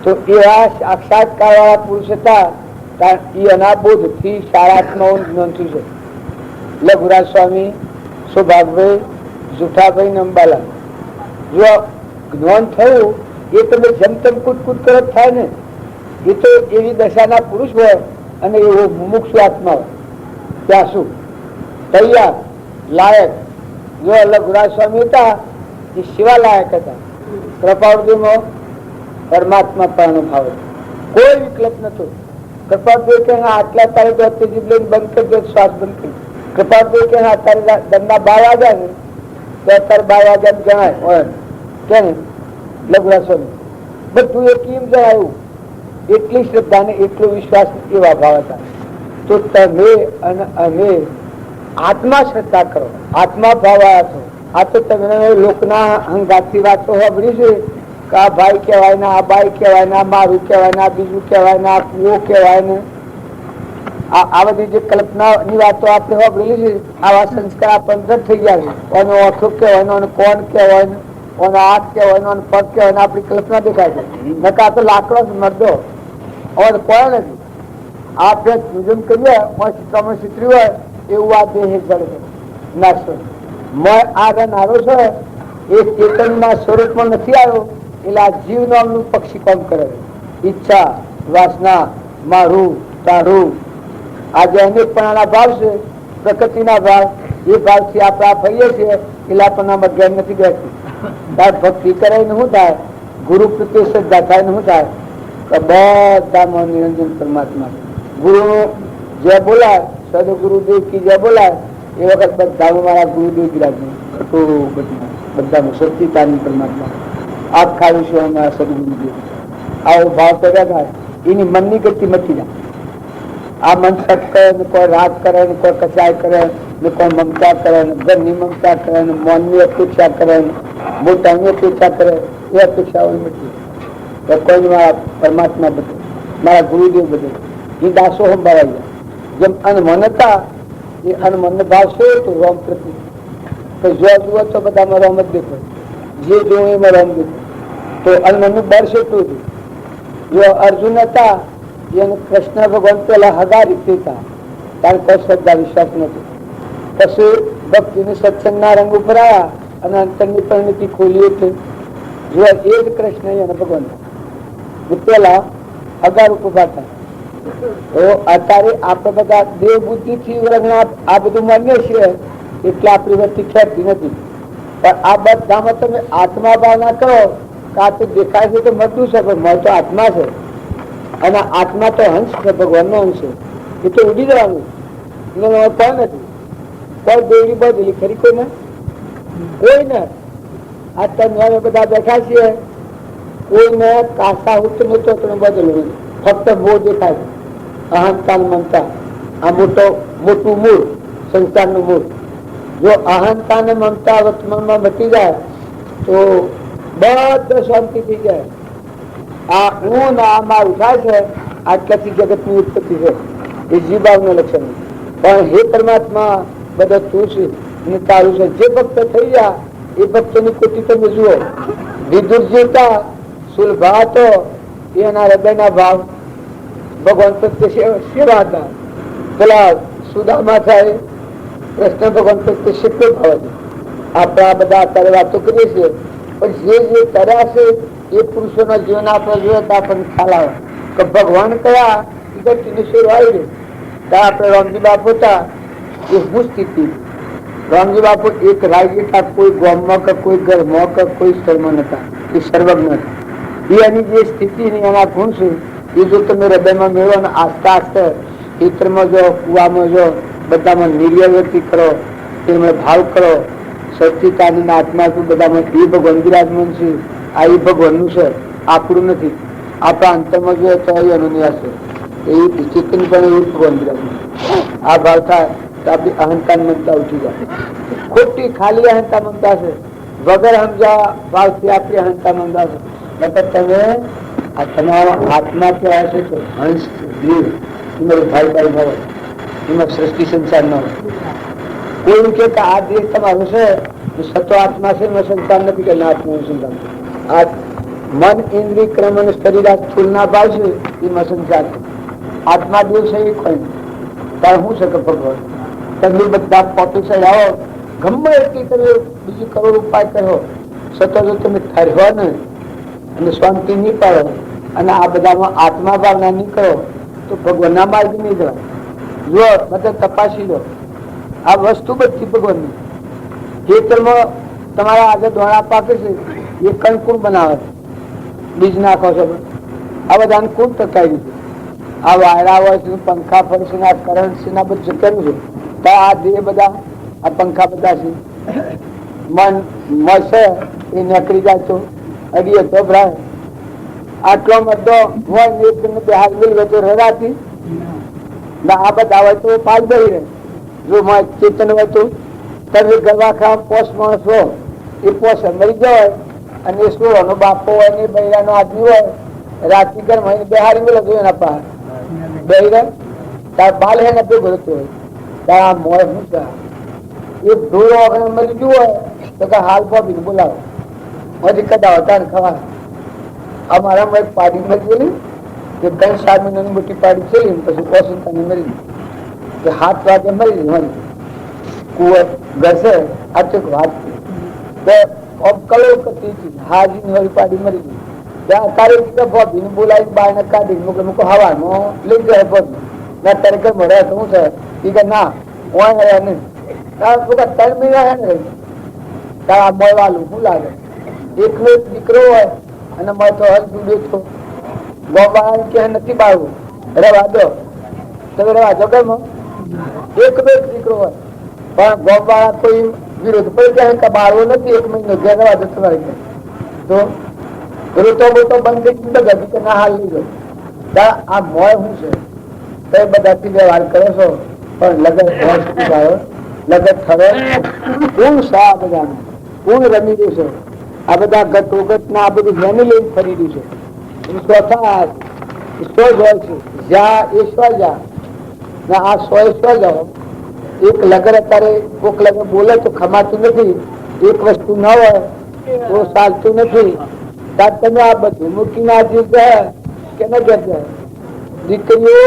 તો એવા સાક્ષાત્કાર વાળા પુરુષ હતા કારણ એ અનાબોધ થી સારાત્માઓ જ્ઞાન થયું છે. લઘુરાજ સ્વામી, સૌભાગભાઈ, જુઠાભાઈ ને અંબાલા જો જ્ઞાન થયું એ તમે જમતમ કૂદકૂદ કરત થાય ને એ તો એવી દશાના પુરુષ હોય અને એવો મુમુક્ષુ આત્મા હોય ત્યાં શું તૈયાર લાયક. જો લઘુરાજ સ્વામી હતા એ સેવા લાયક હતા. કૃપાળજીમાં પરમાત્મા પણ ભાવ કોઈ વિકલ્પ નતો. કૃપાળજી કે આટલા તારીખ જીભ લઈને બંધ કરી દો, શ્વાસ બંધ કરી. કૃપાળજી કે અત્યારે દંડા 12 વાગ્યા ને તો અત્યારે 12 વાગ્યા જણાય કે ને લઘુરાજ સ્વામી બધું એક એમ જણાયું. એટલી શ્રદ્ધા ને એટલો વિશ્વાસ એવા ભાવ હતા. તો તમે અને અમે આત્મા શ્રદ્ધા કરો, આત્મા ભાવ આવ્યા છો. આ તો તમે લોકના અંગાથી વાતો સાંભળી છે કે આ ભાઈ કહેવાય ને, આ બાઈ કહેવાય ને, આ મારું કહેવાય ને, આ બીજું કહેવાય ને, આ કુવો કહેવાય ને, આ બધી જે કલ્પનાની વાતો આપણે સાંભળેલી છે. આવા સંસ્કાર આપણને થઈ ગયા છે. અને ઓઠો કહેવાય ને, કોણ કહેવાય ને, અને હાથ કહેવાય ને, પગ કહેવાય ને, આપણી કલ્પના દેખાય છે. નકા તો લાકડો જ મરદો અને કોઈ નથી. આપણે પૂજન કરીએ ચિત્રામાં ચિત્રી હોય એવું આ દેહ જડે નાશો. આ નારો છે એ ચેતનના સ્વરૂપમાં નથી આવ્યો એટલે આ જીવ નામનું પક્ષી કામ કરે. ઈચ્છા, વાસના, મારું, તારું આજે અનેકપણાના ભાવ છે, પ્રકૃતિના ભાવ. એ ભાવથી આપણે આ ફરીએ છીએ એટલે આપણને જ્ઞાન નથી બેઠતું. તાર ભક્તિ કરે ને શું થાય? ગુરુ પ્રત્યે શ્રદ્ધા થાય ને શું થાય? બધામાં નિરંજન પરમાત્મા. ગુરુનું જે બોલાય સદગુરુદેવ કી જે બોલાય એ વખત બધામાં મારા ગુરુદેવ બિરાજે. બધામાં સચ્ચિદાનંદ પરમાત્મા આખા વિશ્વમાં સદગુરુદેવ. આવો ભાવ પેદા થાય એની મનની ગતિ મચી જાય. આ મન સત કરે ને કોઈ રાગ કરે ને કોઈ કચાય કરે ને કોઈ મમતા કરે ને ઘરની મમતા કરે ને મનની અપેક્ષા કરે ને મોટાની અપેક્ષા કરે એ અપેક્ષાઓ મચી. તો કોઈ મારા પરમાત્મા બધે, મારા ગુરુદેવ બધે, એ દાસો સંભાળાઈ ગયા. જેમ અનમન હતા એ અનમન ભાવશે તો રોમ પ્રતિ, તો જો જુઓ તો બધામાં રોમ જ દેખો, જે જોવું એમાં રોમ દેખો. તો અનમનનું બળ એટલું હતું. જો અર્જુન હતા એને કૃષ્ણ ભગવાન પેલા હગારી હતા, કારણ કોઈ શ્રદ્ધા વિશ્વાસ નથી. પછી ભક્તિની સત્સંગના રંગ ઉપર આવ્યા અને અંતરની પરિણતિ ખોલી હતી. જો એ જ કૃષ્ણ અને ભગવાન પેલા હગાર ઉપર હતા. તો અત્યારે આપણે બધા દેવ બુદ્ધિ થી આ બધું માન્ય છીએ એટલે આપણી વસ્તુ ખેતી નથી. પણ આ બધામાં તમે આત્મા ભાવના કરો કે આ તો દેખાય છે તો મળતું છે, પણ મળ તો આત્મા છે અને આત્મા તો હંસ છે, ભગવાનનો અંશ છે. એ તો ઉડી જવાનું, કોઈ નથી. કોઈ દેવડી બદલી ખરી કોઈ ને, કોઈ ને. આ તમે બધા બેઠા છીએ, કોઈને કાસા ઉત્તર નતો બદલવું, ફક્ત બહુ દેખાય છે. અહંકાર મમતા આ મોટું મૂળ, સંસારનું મૂળ. જો અહંતા ને મમતા વર્તમાનમાં મટી જાય તો બધો શાંતિ થઈ જાય. આ હું આ મારું થાય છે, આટલાથી જગતની ઉત્પત્તિ છે. એ જીવભાવનું લક્ષણ. પણ હે પરમાત્મા બધા તું છે અને તારું છે. જે ભક્ત થઈ ગયા એ ભક્તોની કોટી તમે જુઓ. વિદુરજી હતા, સુલભા હતો, એના હૃદયના ભાવ ભગવાન પ્રત્યે સેવા હતા. પેલા સુદામા થાય કૃષ્ણ ભગવાન પ્રત્યે શીખવો ભાવ હતો. આપણે આ બધા અત્યારે વાતો કરીએ છીએ, પણ જે કર્યા છે એ પુરુષોના જીવન આપણે જોઈએ તો આપણને ખ્યાલ આવે કે ભગવાન કયા વિગતની સેવા આવી રહી. ત્યાં આપણે રામજી બાપુ હતા એ હું સ્થિતિ. રામજી બાપુ એક રાજ્ય હતા, કોઈ ગામમાં કે કોઈ ઘરમાં કે કોઈ સ્થળમાં નતા. એ સર્વજ્ઞ હતા. એની જે સ્થિતિ એના ગુણ છે એ જો તમે હૃદયમાં મેળવો ને આસ્તા આસ્તે ખેતરમાં જો, કુવામાં જો, બધામાં નિર્ય વ્યક્તિ કરો, તેમને ભાવ કરો, સચિતાનંદ આત્મા બધામાં એ ભગવાન બિરાજમાન છે. આ એ ભગવાનનું છે, આપણું નથી. આપણા અંતરમાં જોઈએ તો એનું નિવાસ છે. એ ચિત્તન પણ એવું ભગવાન બિરાજમાન. આ ભાવ થાય તો આપણી અહંકાર મમતા ઉઠી જાય. ખોટી ખાલી અહંકાર મમતા છે, વગર સમજા ભાવથી આપણી અહંકાર મમતા છે. મતલબ તમે આ તમારા આત્મા કેવા છે તો હંસ દેવ એમાં ભાઈ ભાઈ ન હોય, એમાં સૃષ્ટિ સંસાર ન હોય. કોઈ કે આ દેહ તમારો છે સતો આત્મા છે, એમાં સંસાર નથી કે ના આત્મા સંસાર. આ મન ઇન્દ્રિય ક્રમ અને શરીર આ સ્થૂળના ભાવ છે એમાં સંસાર છે. આત્મા દેવ છે એ કોઈ તારે શું છે કે ભગવાન તમે બધા પોતે આવો ગમે એટલી તમે બીજી કરોડ ઉપાય કરો, સતો જો તમે ઠરવા ને અને શાંતિ નહીં પાડો અને આ બધામાં આત્મા ભાવના નહીં કરો તો ભગવાનના માર્ગ નહીં જવાય. જો મતલબ તપાસી લો આ વસ્તુ બધી ભગવાનની. ખેતરમાં તમારા આગળ દોણા પાકે છે એ કંકુર બનાવે છે, બીજ નાખો છો. આ બધાને કોણ ટકાવી છે? આ વાયરા હોય છે, પંખા ફરે છે, આ કરંટ છે, આ બધું કર્યું છે. તો આ દેહ બધા આ પંખા બધા છે, મન મળશે એ નકરી જાય તો અડીએ તો ભરાય. આટલો બધો હોય ને એક બે હાથ મિલ તો રડાતી ના. આ બધા હોય તો પાલ દઈ રહે. જો ચેતન હોય તો તમે ગરબા ખાવા પોષ માણસ હો એ પોષ મરી જાય અને એ સોળનો બાપો હોય ને બૈરાનો આદમી હોય રાત્રિ ગરમ હોય બેહારી મેળો જોઈએ એના પાસે બૈરા તાર બાલ હે ને ભેગો હોય તાર આ મોય શું છે એ ઢોરો આપણે મરી ગયું હોય તો કે હાલ બોબીને બોલાવો હજી કદાવ તાર ખવા. અમારામાં એક પાડી મરી ગયેલી કે 3-4 મહિનાની મોટી પાડી છે પછી પોષણ મરી કે 7 વાગે મરી હોય કુવર ઘસે આ તો વાત કલો કરતી હાજી ની પાડી મરી ગઈ. ત્યાં તારે બોબીને બોલાવી બાર ને કાઢી મૂકે મૂકો હવાનો લઈ જાય બોબી ના તારે કઈ મળે તો શું છે એ કે ના હોય નહીં તારા 3 મહિના હે ને તારા મળવાનું શું લાગે. એકલો એક દીકરો હોય અને મેં તો હજુ બેઠો ગોબા કે નથી બાળવું રવા દો તમે રવા દો કેમ એક બે દીકરો હોય પણ ગોબા કોઈ વિરોધ પડી જાય કે બાળવો નથી 1 મહિનો ઘેર રવા દો તમારે તો રોતો બોતો બંધ થઈ ગયું કે ના હાલ નહીં ગયો. આ મોય શું છે તો એ બધાથી વ્યવહાર કરો છો પણ લગન લગત થવે કોણ સા બધા કોણ રમી રહ્યું છે? આ બધા ગત ના આ બધું જેને લઈને ફરી રહ્યું છે ચોથા ઈશ્વર હોય છે, જ્યાં ઈશ્વર જા ને આ સો ઈશ્વર જાઓ. એક લગર અત્યારે કોક લગર બોલે તો ખમાતું નથી, એક વસ્તુ ન હોય તો ચાલતું નથી. ત્યારે તમે આ બધું મૂકીને આ જીવ જાય કે ન જાય? દીકરીઓ,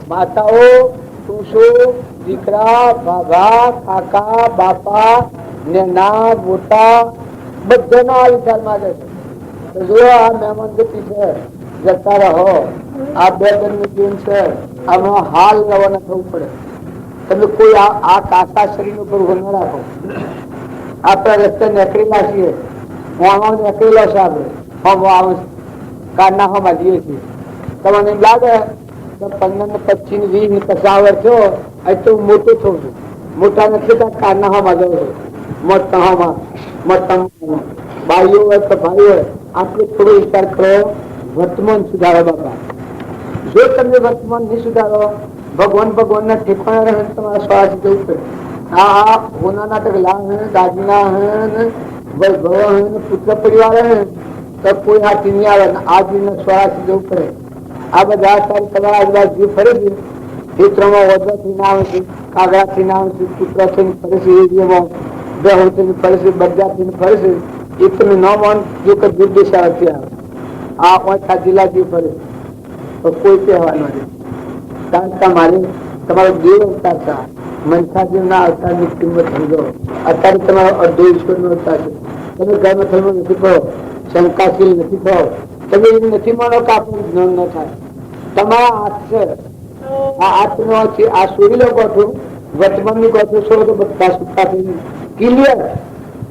માતાઓ, પુરુષો, દીકરા, બાબા, કાકા, બાપા, નેના, મોટા બધાના આ વિચાર માંગે છે. જો આ મહેમાન ગતિ છે, જતા રહો. આ બે જન્મ જીવન છે, આમાં હાલ રવાના થવું પડે. તમે કોઈ આ કાસા શરીર ઉપર ઉભો ન રાખો. આપણા રસ્તે નીકળેલા છીએ, હું આમાં નીકળેલો છે. આપણે આવું કારના હમાં જઈએ છીએ. તમને એમ લાગે તો 15 ને 25 ને 20 ને 50 વર્ષ થયો, એટલું મોટું થયું છું. મોટા નથી તો કારના હમાં જવું છું. મોટા હમાં મોટા ભાઈઓ હોય તો ભાઈ હોય, આપણે થોડો વિચાર કરો. વર્તમાન સુધારો બાપા. જો તમે વર્તમાન નહીં સુધારો, ભગવાન ના ઠેકાણા રહે તમારા શ્વાસ જવું પડે. હા હોના નાટક લા હે, દાદીના હે, વૈભવ હે, પુત્ર પરિવાર હે, તો કોઈ હાથી નહીં આવે. આ જીવને શ્વાસ જવું પડે. આ બધા સારી તમારા આજુબાજુ જીવ ફરે છે. ખેતરોમાં ઓજાથી ના આવે છે, કાગડાથી ના આવે છે, પુત્રથી ફરે છે, એરિયામાં બેહોથી ફરે છે, બજારથી ફરે છે. એ તમે ન માન જો કે દુર્દશાથી આવે. આ ઓછા જિલ્લા જીવ ફરે તો કોઈ કહેવા નથી. કારણ કે મારે તમારો દેવ અવતાર છે. મનસાજી ના અવતાર ની કિંમત સમજો. અત્યારે તમારો અર્ધો ઈશ્વર નો અવતાર છે. તમે ગર્ભ થયેલો નથી કહો, શંકાશીલ નથી કહો, તમે એમ નથી માનો કે આપણું જ્ઞાન ન થાય. તમારા હાથ છે, આ હાથનો છે. આ સૂર્ય ગોઠવું, વર્તમાન ની ગોઠવું છો તો બધા સુખા થઈ ક્લિયર.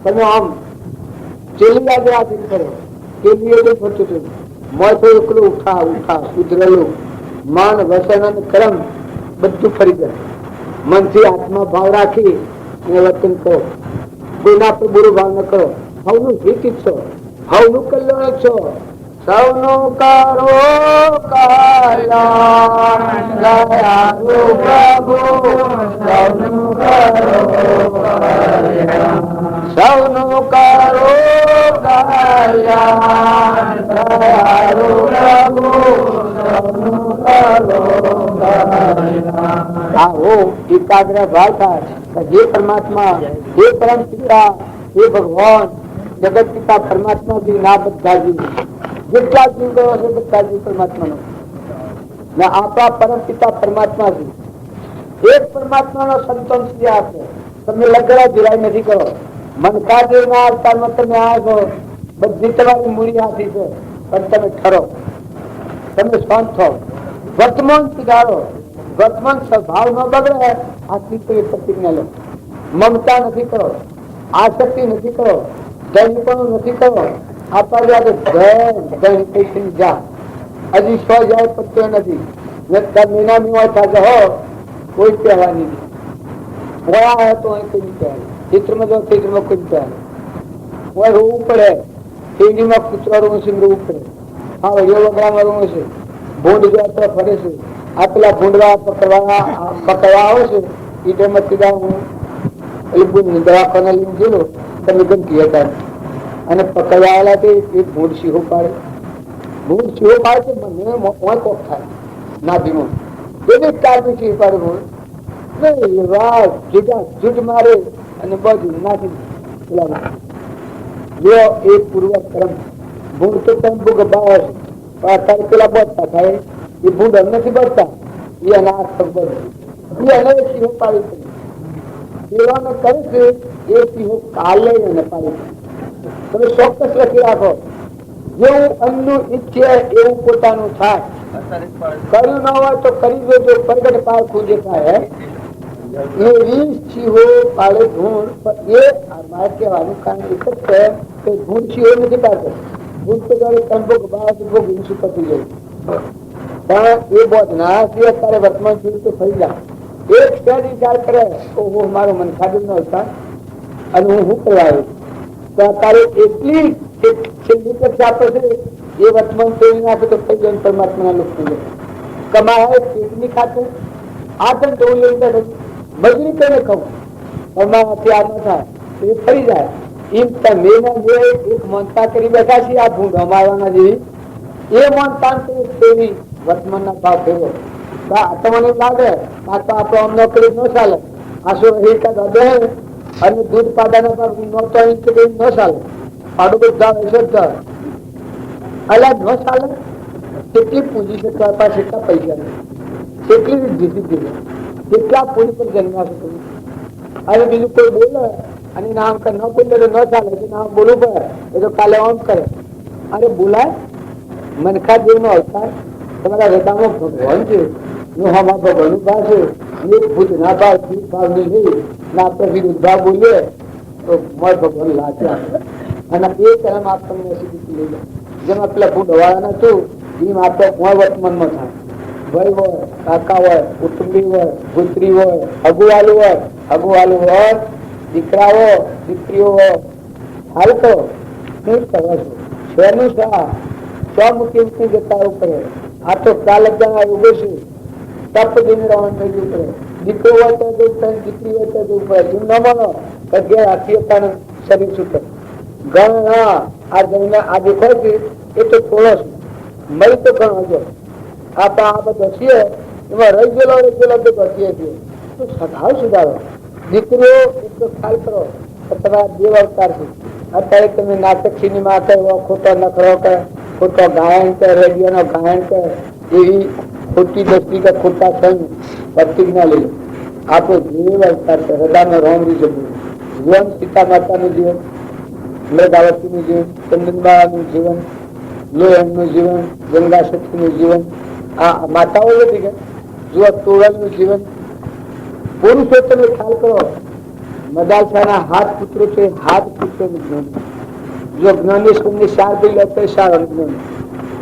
તમે આમ ચેલિયા જેવા દિન કરો, કેલિયર ફરતું થયું. મોય તો એકલું ઉઠા સુધરેલું માન વસન અને કર્મ બધું ફરી જાય. મનથી આત્મા ભાવ રાખી અને વર્તન કરો. કોઈના પર બુરો ભાવ ન કરો. હવનું હિત ઈચ્છો, હવનું કલ્યાણ ઈચ્છો. સૌનું કરો કલ્યાણ દયાળુ પ્રભુ, સૌનું કરો સૌનું કરો કલ્યાણ દયાળુ પ્રભુ, સૌનું કરો કલ્યાણ. આવો એકાગ્ર ભાવ થાય. હે પરમાત્મા, હે પરમ પિતા, હે ભગવાન, જગત પિતા પરમાત્મા જી ના બધા જીવ, જેટલા જીવ ગયો છે બધા જીવ પરમાત્મા નો. આપણા પરમ પિતા પરમાત્મા જી એક પરમાત્મા નો સંતોન સુધી આપે. તમે લગડા જુરાઈ નથી કરો. મનકાદેવ ના અવતારમાં તમે આવો, બધી તમારી મૂડી હાથી છે. પણ તમે ઠરો, તમે શાંત થો, વર્તમાન સુધારો. વર્તમાન સ્વભાવ ન બગડે. આ ચિત્તની પ્રતિજ્ઞા લો. મમતા નથી કરો, આસક્તિ નથી કરો, દૈનિકપણું નથી કરો. આપણા જા હજી 100 જાય પત્યો નથી. મહિના હો કોઈ કહેવાની નહીં. વયા હોય તો અહીં કોઈ કહેવાય. ચિત્રમાં જો ચિત્રમાં કોઈ કહેવાય. હોય રોવું પડે. શેરીમાં કૂતરા રોવું છે, રોવું પડે. હા વડીઓ વગડામાં રોવું છે. ભૂંડ જ્યાં ફરે છે. આ પેલા ભૂંડવા પકડવા આવે છે. એ ટાઈમ સીધા હું દવાખાના લઈને ગયેલો. તમે ગમતી હતા અને પકડવા આવેલા તે એક ભૂંડ સિંહો પાડે. ભૂંડ સિંહો પાડે છે. મને કોક થાય નાભીમાં. એવી કારમી સિંહ પાડે ભૂંડ. જૂટ મારે અને બધું નાખી જો એ પૂર્વ કર્મ. ભૂંડ તો તંબુ ગભાવે છે. અત્યારે પેલા બચતા થાય એ ભૂંડ નથી બચતા. એ અનાજ એ એને સિંહો પાડી છે. સેવાનો કરે છે એ સિંહો કાલે એને પાડી છે. તમે ચોક્કસ લખી રાખો. જેવું અન્નનું ઈચ્છે એવું પોતાનું થાય. કર્યું ન હોય તો કરી દેજો. પ્રગટ પારખું દેખાય. એ 20 સિંહો પાડે ભૂંડ. એ મારે કહેવાનું કારણ એક જ છે કે ભૂંડ સિંહો નથી પાડતો. ભૂંડ તો જયારે કંબોક બાદ હિંસુ પતી ગયું. પણ એ બોધના અત્યારે વર્તમાન સુધી તો ફરી જાય. એક સ્ટેજ વિચાર કરે ઓહો મારો મન ખાધું ન હતા અને હું કરવા આવ્યો. તો અત્યારે એટલી છેલ્લી કક્ષા આપે છે. એ વર્તમાન ફેરી નાખે તો થઈ જાય પરમાત્માના લોકો કમાય પેટની ખાતે આ પણ તો લઈ બેઠો મજૂરી કરીને ખાવું પરમાત્માથી આ ન થાય એ ફરી જાય. એમ તમે જે એક મનતા કરી બેઠા છીએ આ ભૂંડ અમારવાના જેવી એ માનતા તેવી વર્તમાનના ભાવ ફેરવો. તમને એમ લાગે આ તો આપણો આમ નોકરી ન ચાલે, આ શું બે અને દૂધ પાડાના ભાવ નહોતો ન ચાલે, પાડું બધા હશે અલગ ન ચાલે. કેટલી પૂંજી છે તમારી પાસે, કેટલા પૈસા કેટલી ડિસિપ્લિન, કેટલા પૂરી પર જન્મ્યા છે તમે. અને બીજું કોઈ બોલે અને નામ ન બોલે તો ન ચાલે, નામ બોલવું પડે એ તો કાલે આમ કરે. અરે બોલાય મનખા દેવનો અવતાર તમારા હૃદયમાં ભગવાન છે, ભગવાન ભાવ છે. એક ભૂત ના ભાવ ભૂત ભાવ નહીં ના આપણે વિરુદ્ધ ભાવ બોલીએ તો મળ ભગવાન લાગ્યા. અને એ કર્મ આપણને સુધી લઈ જાય. જેમાં પેલા ભૂત હવાના છું એમ આપણે મોય વર્તમાનમાં થાય. ભાઈ હોય, કાકા હોય, કુટુંબી હોય, પુત્રી હોય, અગુવાલું હોય, દીકરાઓ દીકરીઓ હોય. હાલ તો શું કરવા છો શહેરનું શા સ્વમુખી જતા પડે. આ તો ચાલ ઉભો છે તપ જઈને રવાન થઈ જવું પડે. દીકરો હોય તો જવું પડે, દીકરી હોય તો જવું પડે. તું ન માનો અગિયાર આત્મીયતાનું શરીર છૂટે. ઘણા આ જઈને આ દેખો છે એ તો થોડો છે, મળી તો ઘણો હજો. આપણે આ બધો છીએ એમાં રહી ગયેલો તો બચીએ છીએ. તો સ્વભાવ સુધારો. દીકરીઓ એટલો ખ્યાલ કરો કે તમારા દેવ અવતાર છે. અત્યારે તમે નાટક સિનેમા કહો, ખોટો નખરો કહે, ખોટો ગાયન કહે, રેડિયો નો ગાયન કહે, એવી ખોટી દસ્તી કે ખોટા સંગ પ્રતિજ્ઞા લઈ. આપણો દેવ અવતાર છે. હૃદયનો રોમ જીવન, સીતા માતાનું જીવન, મૃગાવતીનું જીવન, ચંદનબાનું જીવન, લોહનનું જીવન, ગંગા સતીનું જીવન, આ માતાઓ નથી કે જુઓ તોરલનું જીવન. પુરુષો તમે ખ્યાલ કરો મદાલસાના હાથ પુત્રો છે, હાથ પુત્રો જ્ઞાન. જો જ્ઞાની સ્કૂલની સાર થઈ લે તો સાર જ્ઞાન.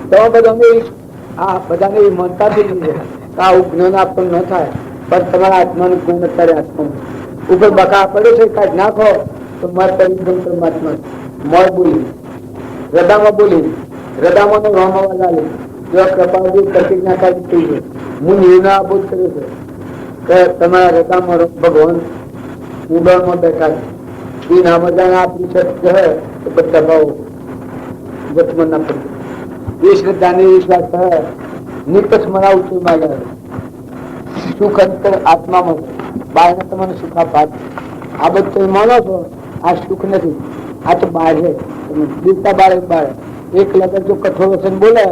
તો બધા આ બધાને એ માનતા થઈ ગઈ છે કે આવું જ્ઞાન આપણને ન થાય. પણ તમારા આત્માનું જ્ઞાન અત્યારે આત્મા ઉપર બકા પડે છે, કાઢ નાખો તો મારે પરિશ્રમ પરમાત્મા મોર બોલી હૃદયમાં બોલી હૃદયમાં રોમવા લાલે જો કૃપાજી પ્રતિજ્ઞા કરી થઈ છે. હું નિર્ણય આબોધ કર્યો છે કે તમારા હૃદયમાં ભગવાન ઉડાણમાં બેઠા છે. એ નામદાન આપણી સત્ય હે તો બધા ભાવ વર્તમાન ના પડે. એ શ્રદ્ધાને વિશ્વાસ હે નિકટ મરાવું છું મારે સુખ અંતર આત્મામાં બહાર તમને સુખ આપા. આ બધું માનો છો આ સુખ નથી, આ તો બહાર છે. દીકતા બાળક એક લગન જો કઠોર વસન બોલે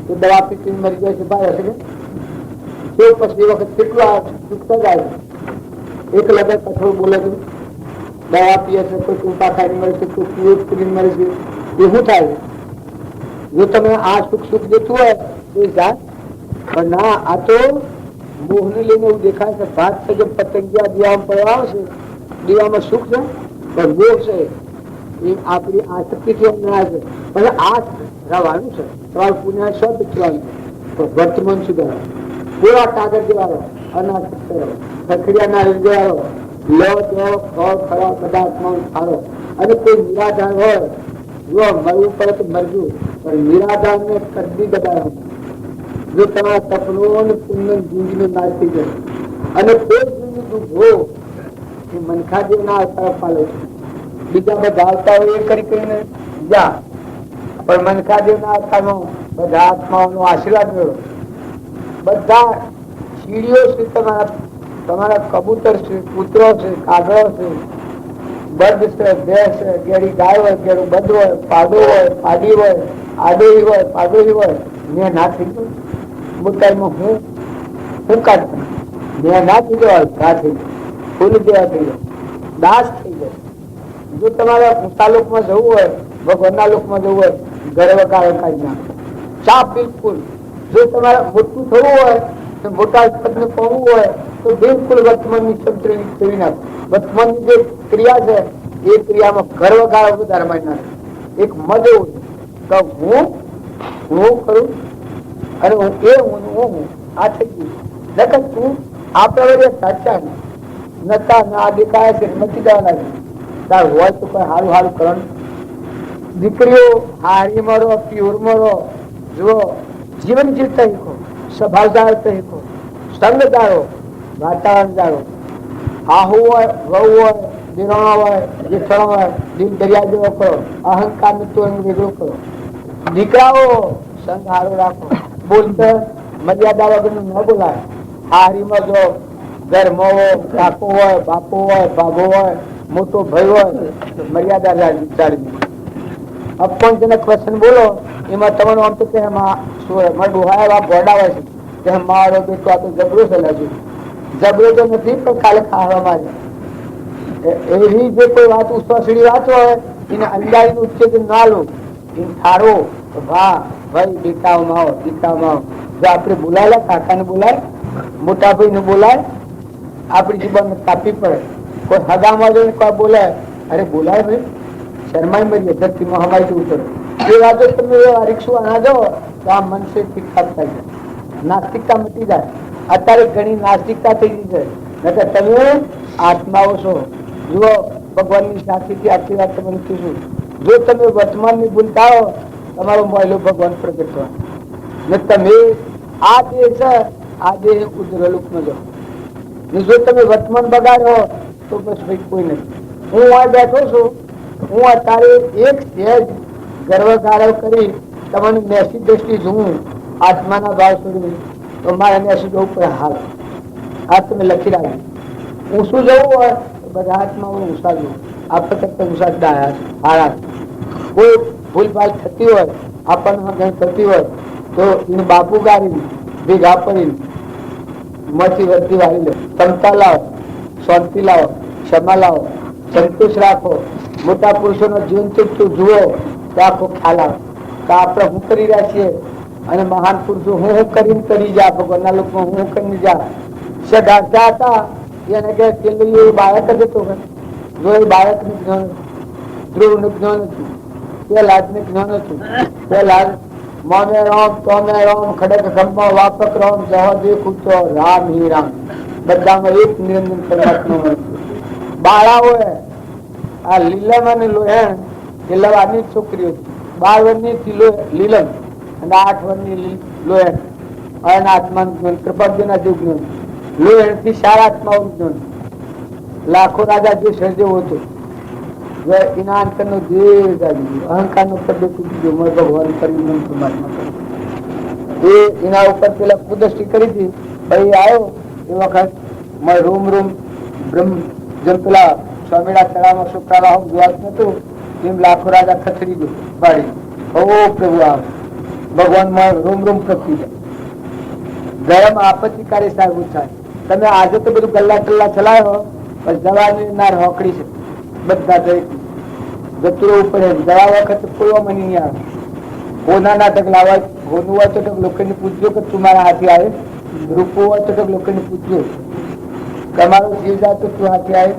તો દવા પીતી મરી જાય છે બહાર હશે તો પછી વખત કેટલું સુખતા જાય. એક લગન કઠોર બોલે છે, દવા પીએ છે, કોઈ ટૂંકા ખાઈને મળે છે, કોઈ પીવું પીને મળે છે. એ શું થાય? જો તમે આ સુખ દેતું હોય તો એ જાય. પણ ના, આ તો મોહને લઈને એવું દેખાય છે. ભાત છે જો પતંગિયા દીવામાં પડવા છે, દીવામાં સુખ છે પણ મોહ છે. એ આપણી આસક્તિથી અમનાય છે. પણ આ રવાનું છે. તમારું પુણ્ય શબ્દ ચલાવ્યું તો વર્તમાન સુધારો પૂરા કાગળ જેવાળો અનાસક્ત રહો, સખડિયા ના જેવાળો લો જો ખોળ ખરા પદાર્થમાં સારો. અને કોઈ નિરાધાર હોય જો મરવું પડે તો મરજું, પણ નિરાધાર ને કદી દબાયો. જો તમારા તપનું પુણ્ય જિંદગીનો નાશ થઈ જાય અને કોઈ જિંદગી દુઃખ હો એ મનખાદેવ ના અવતાર પાલે છે. બીજા બધા આવતા હોય એ કરી કરીને જા, પણ મનખાદેવ ના અવતારમાં બધા આત્માઓનો આશીર્વાદ મેળવો. બધા ચીડીઓ છે, તમારા કબૂતર છે, કૂતરો છે, કાગળો છે, બદ છે, ભેંસ છે, ગેડી ગાય હોય, ગેડું બદ હોય, પાડો હોય, પાડી હોય, આડોઈ હોય, પાડોઈ હોય, મેં ના થઈ ગયું મોટાઈમાં હું કાઢતા મેં ના થઈ ગયો ના થઈ ગયો ફૂલ જેવા થઈ ગયો દાસ થઈ જાય. જો તમારે ઊંચા લોકમાં જવું હોય, ભગવાનના લોકમાં જવું હોય, ગર્વ કાઢી નાખો સાફ બિલકુલ. જો તમારે મોટું થવું હોય, મોટા પદને પહોંચવું હોય તો બિલકુલ વર્તમાનની સંતરી કરી નાખો. વર્તમાનની જે ક્રિયા છે એ ક્રિયામાં ગર્વ ગાળો વધારે મારી નાખે. એક મદ એવું કે હું કરું અને હું આ થઈ ગયું. નકર તું આપડે સાચા નતા ના દેખાય છે નથી જવાના છે. તાર હોય તો કોઈ સારું સારું કરણ. દીકરીઓ હારી મરો, પ્યોર મરો, જુઓ જીવન જીવતા શીખો, સ્વભાવ જાળવતા શીખો, સંગ જાળવો, વાતાવરણ જાળવો. આહુ હોય, વહુ હોય, દિરાણા હોય, જેઠાણ હોય, દિલ દરિયા જેવો કરો. અહંકાર ને તો વેગળો કરો. દીકરાઓ સંગ હારો રાખો. બોલતો મર્યાદા વગરનું ન બોલાય. હારીમાં જો ઘરમાં હોય, કાકો હોય, બાપો હોય, ભાગો હોય, મોટો ભાઈ હોય, મર્યાદા જાળવી. અપમાનજનક વચન બોલો એમાં તમારું આમ તો કે ડોહાયા ગોડા હોય છે કે મારો બેટો આ તો જબરો ચલાવજો. જબરો તો નથી પણ કાલે ખાવામાં એવી જે કોઈ વાત ઉસ્વાસડી વાત હોય એને અંદાજનું ઉચ્ચેજન ના લો. એને ઠારો વાહ ભાઈ દીકરાઓમાં આવો, દીકરાઓમાં આવો. જો આપણે બોલાયેલા કાકાને બોલાય, મોટા ભાઈ ને બોલાય, આપણી જીવન કાપી પડે. કોઈ હગામાં જોઈને કોઈ બોલાય, અરે બોલાય ભાઈ, શરમાઈ મરીએ ધરતી મહામારી થી ઉતરો. એ વાતો તમે રિક્ષુ આના દો તો આ મનસે ઠીકઠાક થાય છે. નાસ્તિકતા મટી જાય. અત્યારે ઘણી નાસ્તિકતા થઈ ગઈ છે. નકર તમે આત્માઓ છો. જુઓ ભગવાનની સાક્ષીથી આટલી વાત તમને કીધું. જો તમે વર્તમાનની ભૂલતા હો તમારો મહિલો ભગવાન પ્રગટ થવા ને તમે આ દેહ છે આ દેહ ઉદ્રલોકમાં જાઓ. જો તમે વર્તમાન બગાડો તો બસ ભાઈ કોઈ નથી. હું આ બેઠો છું, હું અત્યારે એક સહેજ ગર્વ ગાળવ કરી તમને મેસી દ્રષ્ટિ જોઉં આત્માના ભાવ છોડી તો મારે મેસી જવું પડે. હાલ આ તમે લખી રાખજો. હું શું જવું હોય તો બધા હાથમાં હું ઉષા જોઉં. આપણે કરતા ઉષા ડાયા હારા. કોઈ ભૂલભાલ થતી હોય આપણને કઈ થતી હોય તો એને બાપુ ગાળી ભેગા પડીને મથી વર્તી વાળી લે. ક્ષમતા લાવો, શાંતિ લાવો, ક્ષમા લાવો, સંતોષ રાખો. મોટા પુરુષોનો જીવન ચિત્તું જુઓ તો આખો ખ્યાલ આવે તો આપણે હું કરી રહ્યા છીએ અને મહાન પુરુષો હું કરીને કરી જા ભગવાનના લોકો હું કરીને જા. સદાતા હતા એને કે બાળક જ હતો. જો એ બાળકને જ્ઞાન ધ્રુવનું જ્ઞાન હતું, પ્રહલાદને જ્ઞાન હતું. પ્રહલાદ મોમે રામ તોમે રામ ખડક ખંભા વાપક રામ જવા દે કૂચો રામ હિ રામ. બધામાં એક નિરંજન પરમાત્મા. બાળાઓ આ લીલમ અને લોહેણ એ લવાની છોકરીઓ 12 વર્ષની લીલમ અને 8 વર્ષની લોહેણ અને આત્માનું જ્ઞાન કૃપાર્જુના જેવું જ્ઞાન. લોહેણ થી 4 આત્માઓનું જ્ઞાન. લાખો રાજા જે સર્જ્યો હતો એના અંતર નો જે અહંકાર નો પડદો તૂટી ગયો. ભગવાન કરી પરમાત્મા એ એના ઉપર પેલા કુદૃષ્ટિ કરી હતી. ભાઈ આવ્યો એ વખત રૂમ રૂમ બ્રહ્મ જેમ પેલા સ્વામીના તળાવમાં શુક્રારામ જોવાત નતું એમ લાખો રાજા ખસરી ગયો પાડી. ઓ પ્રભુ આવ ભગવાન માં રૂમ રૂમ પ્રગટી જાય. ગરમ આપત્તિકારી સાહેબ થાય. તમે આજે તો બધું ગલ્લા ટલ્લા ચલાવો પણ જવાની ના રોકડી છે બધા દરેક જતું રહેવું પડે. જવા વખત કોઈ મની નહીં આવે. હોના ના ઢગ લાવવા હોનું હોય તો લોકોને પૂછજો કે તું મારા હાથે આવે. રૂપો હોય તો લોકોને પૂછજો તમારું જીવ જાય તો તું હાથે આવે.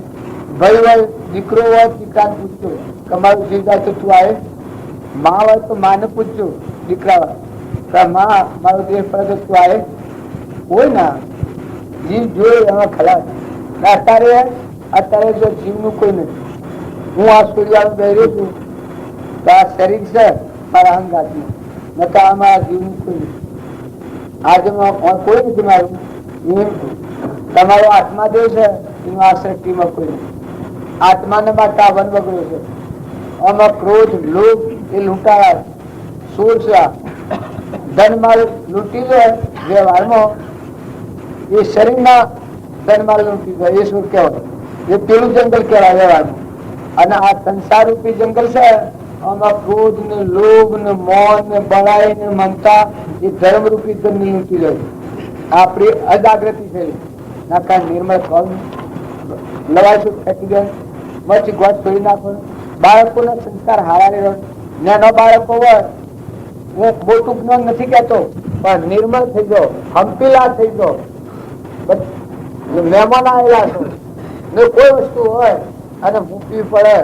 ભાઈ હોય દીકરો હોય દીકરાને પૂછજો તમારું જીવ જાય તો તું આવે. માં હોય તો માને પૂછજો દીકરા હોય માં મારો દેહ પડે તો તું આવે. કોઈ ના જીવ જોઈ એમાં ખલાસ. અત્યારે જો જીવનું કોઈ નથી. હું આ સૂર્યવાળું બેહ્યો છું તો આ શરીર છે મારા અંગાતનું નકા અમારા જીવનું કોઈ નથી. આજે કોઈ નથી મારું. એમ તમારો આત્મા જે છે એનું આ સૃષ્ટિમાં કોઈ નથી. આત્માને માટે આ વન વગડ્યો છે. આમાં ક્રોધ લોભ એ લૂંટાયા સુર છે. ધન માલ લૂંટી જાય વ્યવહારમાં એ શરીરના ધન માલ લૂંટી જાય એ સુર કહેવાય. એ પેલું જંગલ કહેવાય વ્યવહારમાં. અને આ સંસાર રૂપી જંગલ છે આમાં ક્રોધ ને લોભ ને મોહ ને બળાઈ ને મમતા એ ધર્મ રૂપી ધન લૂંટી જાય. આપણી અજાગૃતિ છે. નાકા નિર્મળ કોણ લવાશું ફેંકી જાય મચી ગોઠ છોડી નાખો. બાળકોના સંસ્કાર હારા નાના બાળકો હોય હું મોટું જ્ઞાન નથી કેતો પણ નિર્મળ થઈ જાઓ, હંપીલા થઈ જાઓ. મહેમાન આવેલા છો ને કોઈ વસ્તુ હોય અને મૂકવી પડે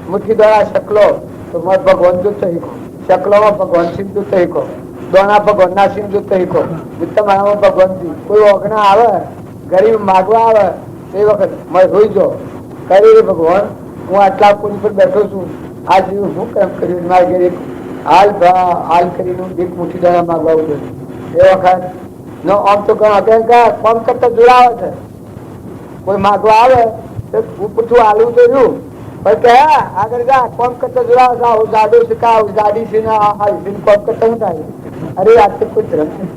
મુઠ્ઠી દોણા શકલો તો મત ભગવાન જુતો શીખો. શકલોમાં ભગવાન સિંહ જુતો શીખો. દોણા ભગવાન ના સિંહ જુતો શીખો. તમારામાં ભગવાન કોઈ ઓગણા આવે ગરીબ માગવા આવે એ વખત મેં રોઈ જાઓ કરી ભગવાન હું આટલા પુલ પર બેઠો છું આજ હું કેમ કર્યું મારે ઘરે હાલ કરીને એક મુઠ્ઠી દાણા માગવા ઉઠે એ વખત નો આમ તો કોમ કરતા જોડાવે છે. કોઈ માગવા આવે તો પૂછું હાલવું તો રહ્યું પણ કે આગળ જા કોમ કરતા જોડાવે જાડો શીખા જાડી સીના કોમ કરતા શું થાય. અરે આ તો કોઈ ધર્મ નથી,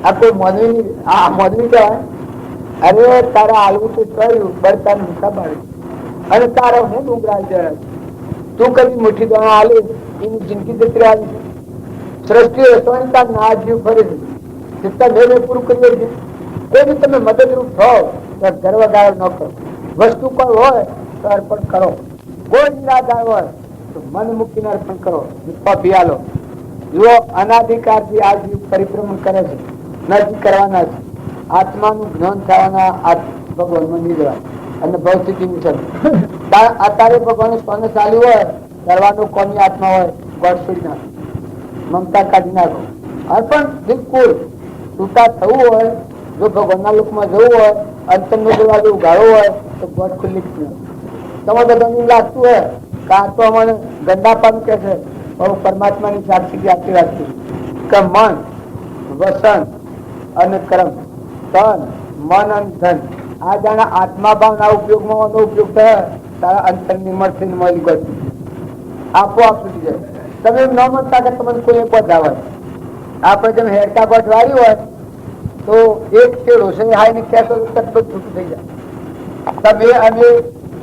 આ કોઈ મોદવી, આ મોદવી કહેવાય. અરે તારા હાલવું તો કર્યું બળતા મૂકા બાળ્યું અને તારા હું ડુંગરા જરા તું કદી મુઠ્ઠી દાણા હાલી એની જિંદગી જતી આવી છે. સૃષ્ટિ રચવાની તાર ના જીવ ફરે છે, જેટલા મેં પૂરું કરીએ છીએ. કોઈ બી તમે મદદરૂપ થાવ તો ગર્વગાળો ન કરો. વસ્તુ કોઈ હોય તો અર્પણ કરો. કોઈ નિરાધાર હોય તો મન મૂકીને અર્પણ કરો. અભિયાલો જુઓ, અનાધિકારથી આ જીવ પરિભ્રમણ કરે છે, નથી કરવાના છે. આત્માનું જ્ઞાન થવાના ભગવાનમાં નહીં જવાય અને ભૌતિકની છે. અત્યારે ભગવાન સ્વને ચાલ્યું હોય કરવાનું કોની આત્મા હોય ગોળ છોડી નાખો, મમતા કાઢી નાખો. અર્પણ બિલકુલ છૂટા થવું હોય, જો ભગવાનના લોકમાં જવું હોય, અંતરનો દરવાજો ઉઘાડવો હોય તો ગોળ ખુલ્લી જ નહીં. તમે બધાને લાગતું હોય કે આ તો અમને ગંદાપણ કે છે, પરમાત્માની સાક્ષી આપતી રાખતી કે મન, વસન અને કર્મ, તન, મન અને ધન આ જાણે આત્મા ભાવના ઉપયોગમાં ઉપયોગ થયો તારા અંતર નિર્મળ થઈને મળી ગયું આપોઆપ છૂટી જાય. તમે એમ ન મનતા કે તમને કોઈ પધાવે. આપણે જેમ હેરકા ગોઠ વાળી હોય તો એક છેડો છે હાઈ ને કહેતો તરત છૂટું થઈ જાય. તમે અમે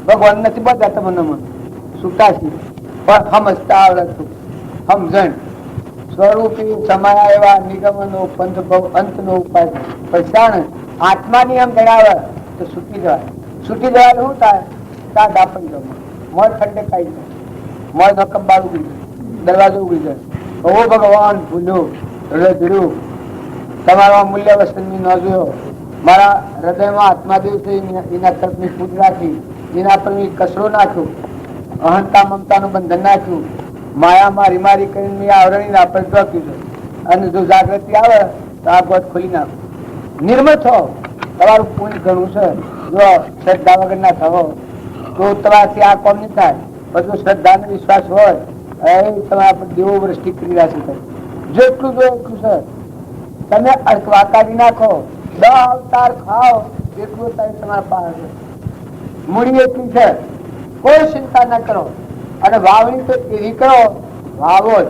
ભગવાન નથી બધા તમને મન છૂટા છીએ પણ સમજતા આવડતું સમજણ સ્વરૂપી સમાયા એવા નિગમનો પંથભવ અંતનો ઉપાય પૈસા આત્માની એમ જણાવે તો છૂટી જવાય. છૂટી જવાનું શું થાય? ત્યાં દાપણ જવું, મળ ઠંડે ખાઈ જાય, મળ નકમ બાર ઉગી જાય, દરવાજો ઉગી જાય. ઓ ભગવાન ભૂલ્યો રજડ્યું, તમારો અમૂલ્ય વસ્તુની ન જોયો, મારા હૃદયમાં આત્માદેવ છે એના તરફની પૂજ રાખી, એના પર કચરો નાખ્યો, અહંતા મમતાનું બંધન નાખ્યું, માયા મારી મારી કરીને આવરણી આપણે જોખ્યું છે. અને જો જાગૃતિ આવે તો આ ગોઠ ખોલી નાખો, નિર્મળ થો. તમારું પુણ્ય ઘણું છે. જો શ્રદ્ધા વગર ના થવો તો તમારાથી આ કોમ નહીં થાય. બધું શ્રદ્ધા નો વિશ્વાસ હોય તમારા દેવો વૃષ્ટિ કરી રાશિ થાય. જેટલું જો એટલું છે. તમે અર્થવા કાઢી નાખો, 10 અવતાર ખાઓ એટલું તમારા પાસે મૂડી એટલી છે. કોઈ ચિંતા ના કરો. અને વાવણી તો એવી કરો, વાવો જ.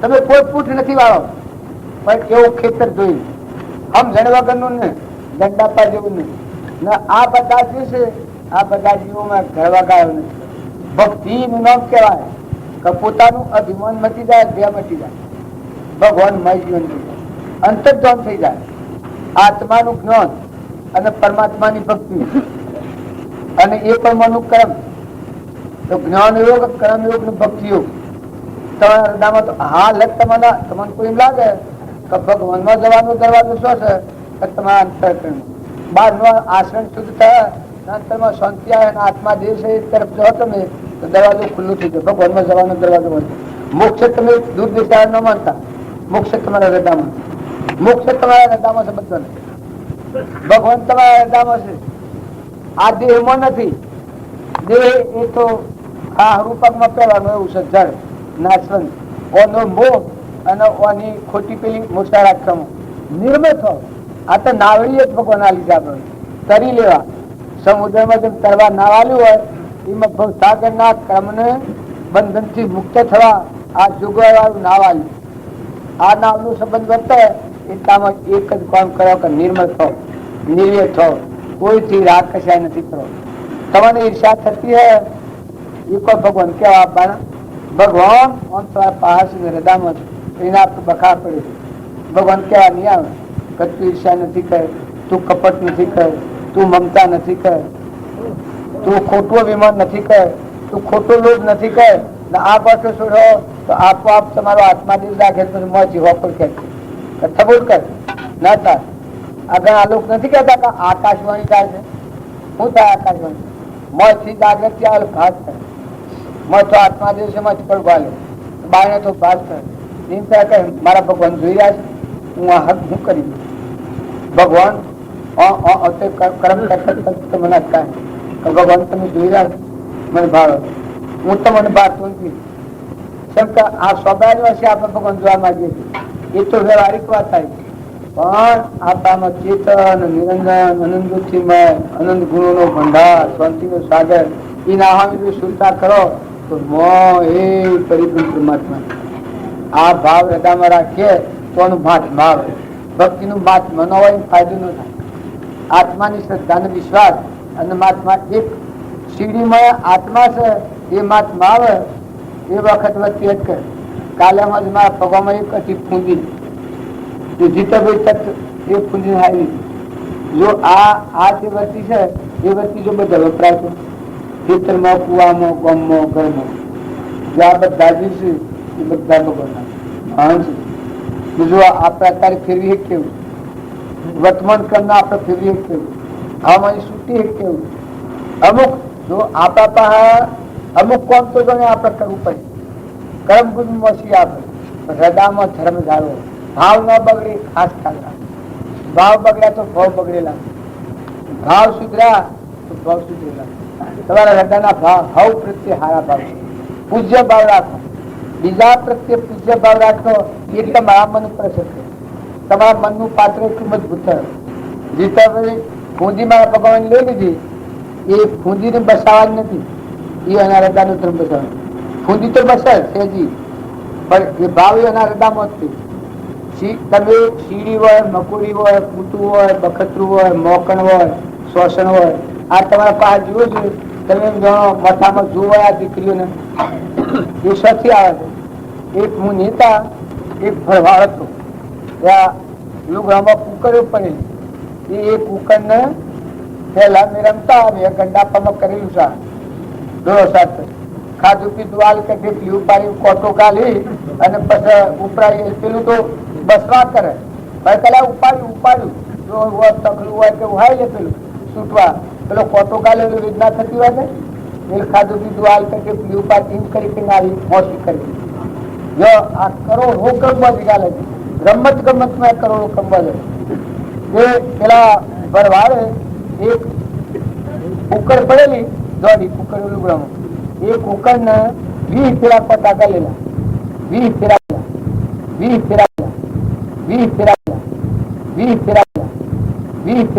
તમે કોઈ પૂઠ નથી વાવો પણ એવું ખેતર જોયું સમજણ વગરનું ને દંડાપા જેવું નહીં. આ બધા જે છે આ બધા જીવોમાં ઘરવા ગાયો નથી. ભક્તિ નું નામ કહેવાય કે પોતાનું અભિમાન મટી જાય, દેહ મટી જાય, ભગવાન મય જીવન થઈ જાય, અંતર્ધ્યાન થઈ જાય. આત્માનું જ્ઞાન અને પરમાત્માની ભક્તિ અને એ પણ મનનું કર્મ. તો જ્ઞાન યોગ, કર્મ યોગ ને ભક્તિ યોગ તમારા હૃદયમાં તો હાલ તમને કોઈ એમ લાગે કે ભગવાનમાં જવાનો દરવાજો શું છે કે તમારા અંતરકરણ બહારનો આશ્રમ શુદ્ધ થયા, અંતરમાં શાંતિ આવે, આત્મા દેહ છે એ તરફ જાઓ તમે તો દરવાજો ખુલ્લું થઈ જાય. ભગવાનમાં જવાનો દરવાજો બંધ. મોક્ષ તમે દૂર દિશા ન માનતા, મોક્ષ તમારા હૃદયમાં, મોક્ષ તમારા હૃદયમાં છે. બધાને ભગવાન તમારા હૃદયમાં છે. આ દેહમાં નથી. દેહ એ તો આ રૂપકમાં પહેવાનું એવું છે, જળ નાશવંત, ઓનો મોહ અને ઓની ખોટી પેલી મોટા રાખવામાં નિર્મળ થો. આ તો નાવડી જ ભગવાન આ લીધા આપણે તરી લેવા. સમુદ્રમાં જેમ તરવા નાવાલું હોય એમાં ભવસાગરના કર્મને બંધનથી મુક્ત થવા આ જોગવા વાળું નાવાલું. આ નાવનો સંબંધ વર્તે એટલામાં એક જ કામ કરો કે નિર્મળ થો, નિર્વ્ય થો, કોઈથી રાગ કશાય નથી કરો. તમને ઈર્ષા થતી હે એ કોઈ ભગવાન કેવા આપવાના? ભગવાન આમ તમારા પાસે હૃદયમાં એના બખા પડે. ભગવાન કેવા નહીં આવે કે તું ઈર્ષા નથી કરે, તું કપટ નથી કરે, તું મમતા નથી કરે, તું ખોટું અભિમાન નથી કરે, તું ખોટો લોભ નથી કરે. આ બાટો છોડો તો આપોઆપ તમારો આત્મા દિલ રાખે તો મોં જીવા પર કે થબોલ કર ના થાય. આગળ આ લોકો નથી કહેતા કે આકાશવાણી થાય છે. શું થાય આકાશવાણી? મોંથી જાગૃતિ આવે ભાસ કરે, મોં તો આત્મા દિવસે મત પર ભાલે, બાયને તો ભાસ કરે. એમ થાય કે મારા ભગવાન જોઈ રહ્યા છે, હું આ હક હું કરી દઉં. ભગવાન કર્મ કરતા મને કહે કે ભગવાન તમે જોઈ રહ્યા છો, મને ભાવે, હું તો મને બારતો નથી. કેમ કે આ સ્વભાવ વર્ષે આપણે ભગવાન જોવા માંગીએ છીએ. એ તો વ્યવહારિક વાત થાય પણ આપણામાં ચેતન, નિરંજન, આનંદમય, આનંદ ગુણોનો ભંડાર, શાંતિનો સાગર એ નાહામી સુરતા કરો તો મોહ એ પરિપૂર્ણ પરમાત્મા. આ ભાવ હૃદયમાં રાખીએ તો એનું મહાત્મા આવે. ભક્તિનું મહાત્મા ન હોય ફાયદો ન થાય. આત્માની શ્રદ્ધા અને વિશ્વાસ અને મહાત્મા એક સીડીમાં આત્મા છે એ મહાત્મા આવે એ વખત વચ્ચે જ કરે. કાલે મારા પગમાં એક હતી ફૂંદી જીતાભાઈ તક એ ફૂંદી આવી. જો આ જે વસ્તી છે એ વસ્તી જો બધા વપરાય છે ખેતરમાં, કુવામાં, ગામમાં, ઘરમાં, જો આ બધા જે છે એ બધા ભગવાનના અંશ. બીજું આપણે અત્યારે ફેરવી કેવું વર્તમાન ક્રમના આપણે ફેરવી કેવું આમાં છૂટી કેવું અમુક જો આપણા પાસે અમુક કામ તો આપણે કરવું પડે. કર્મ ગુણ મસી આપણે હૃદયમાં ધર્મ જાળવો, ભાવ ન બગડે ખાસ ખ્યાલ. ભાવ બગડ્યા તો ભાવ બગડેલા, ભાવ સુધર્યા તો ભાવ સુધરેલા. તમારા હૃદયના ભાવ હવ પ્રત્યે હારા ભાવ છે. પૂજ્ય ભાવ રાખો, બીજા પ્રત્યે પૂજ્ય ભાવ રાખો એટલે મારા મન ઉપર અસર કરે. તમારા મનનું પાત્ર એટલું મજબૂત થયું. જીતાભાઈ ફૂંદી મારા ભગવાન લઈ લીધી એ ફૂંદીને બસાવા જ નથી, એ એના હૃદયનો ધર્મ બસાવે. ફૂંદી તો બસાય સેજી પણ એ ભાવ એના હૃદયમાં જ છે. તમે સીડી હોય, મકુડી હોય, પૂતું હોય, બખતરું હોય, મોકણ હોય, શોષણ હોય, આ તમારા પાસે જુઓ જોઈએ. તમે એમ જાણો માથામાં જુઓ આ દીકરીઓને એ સથી આવે છે. એક હું નેતા એક ભરવાડ હતો, લુગડામાં કુકર પડેલી. એ કુકર ને પેલા મેં રમતા મેં ગંડાપામાં કરેલું છે ડોળો સાથે ખાધું પીધું હાલ કે ઢેકલી ઉપાડી કોટો ગાલી અને પછી ઉપરાય પેલું તો બસવા કરે પેલા ઉપાડ્યું જો તકલું હોય કે ઉહાઈ લે પેલું છૂટવા પેલો કોટો ગાલે વેદના થતી હોય ને એ ખાધું પીધું હાલ કે ઢેકલી ઉપાડી કરી આવી મોસી કરી. જો આ કરોડ રોકડ ગાલે છે રમત ગમત માં કરોડો કમવા છે. પેલા ભરવાડે એક કુકર પડેલી દોડી કુકર લુગડામાં એ કુકર ને 20 ફેરા પટાકા લેલા, 20 ફેરા 20 ફેરા 20 ફેરા 20 ફેરા 20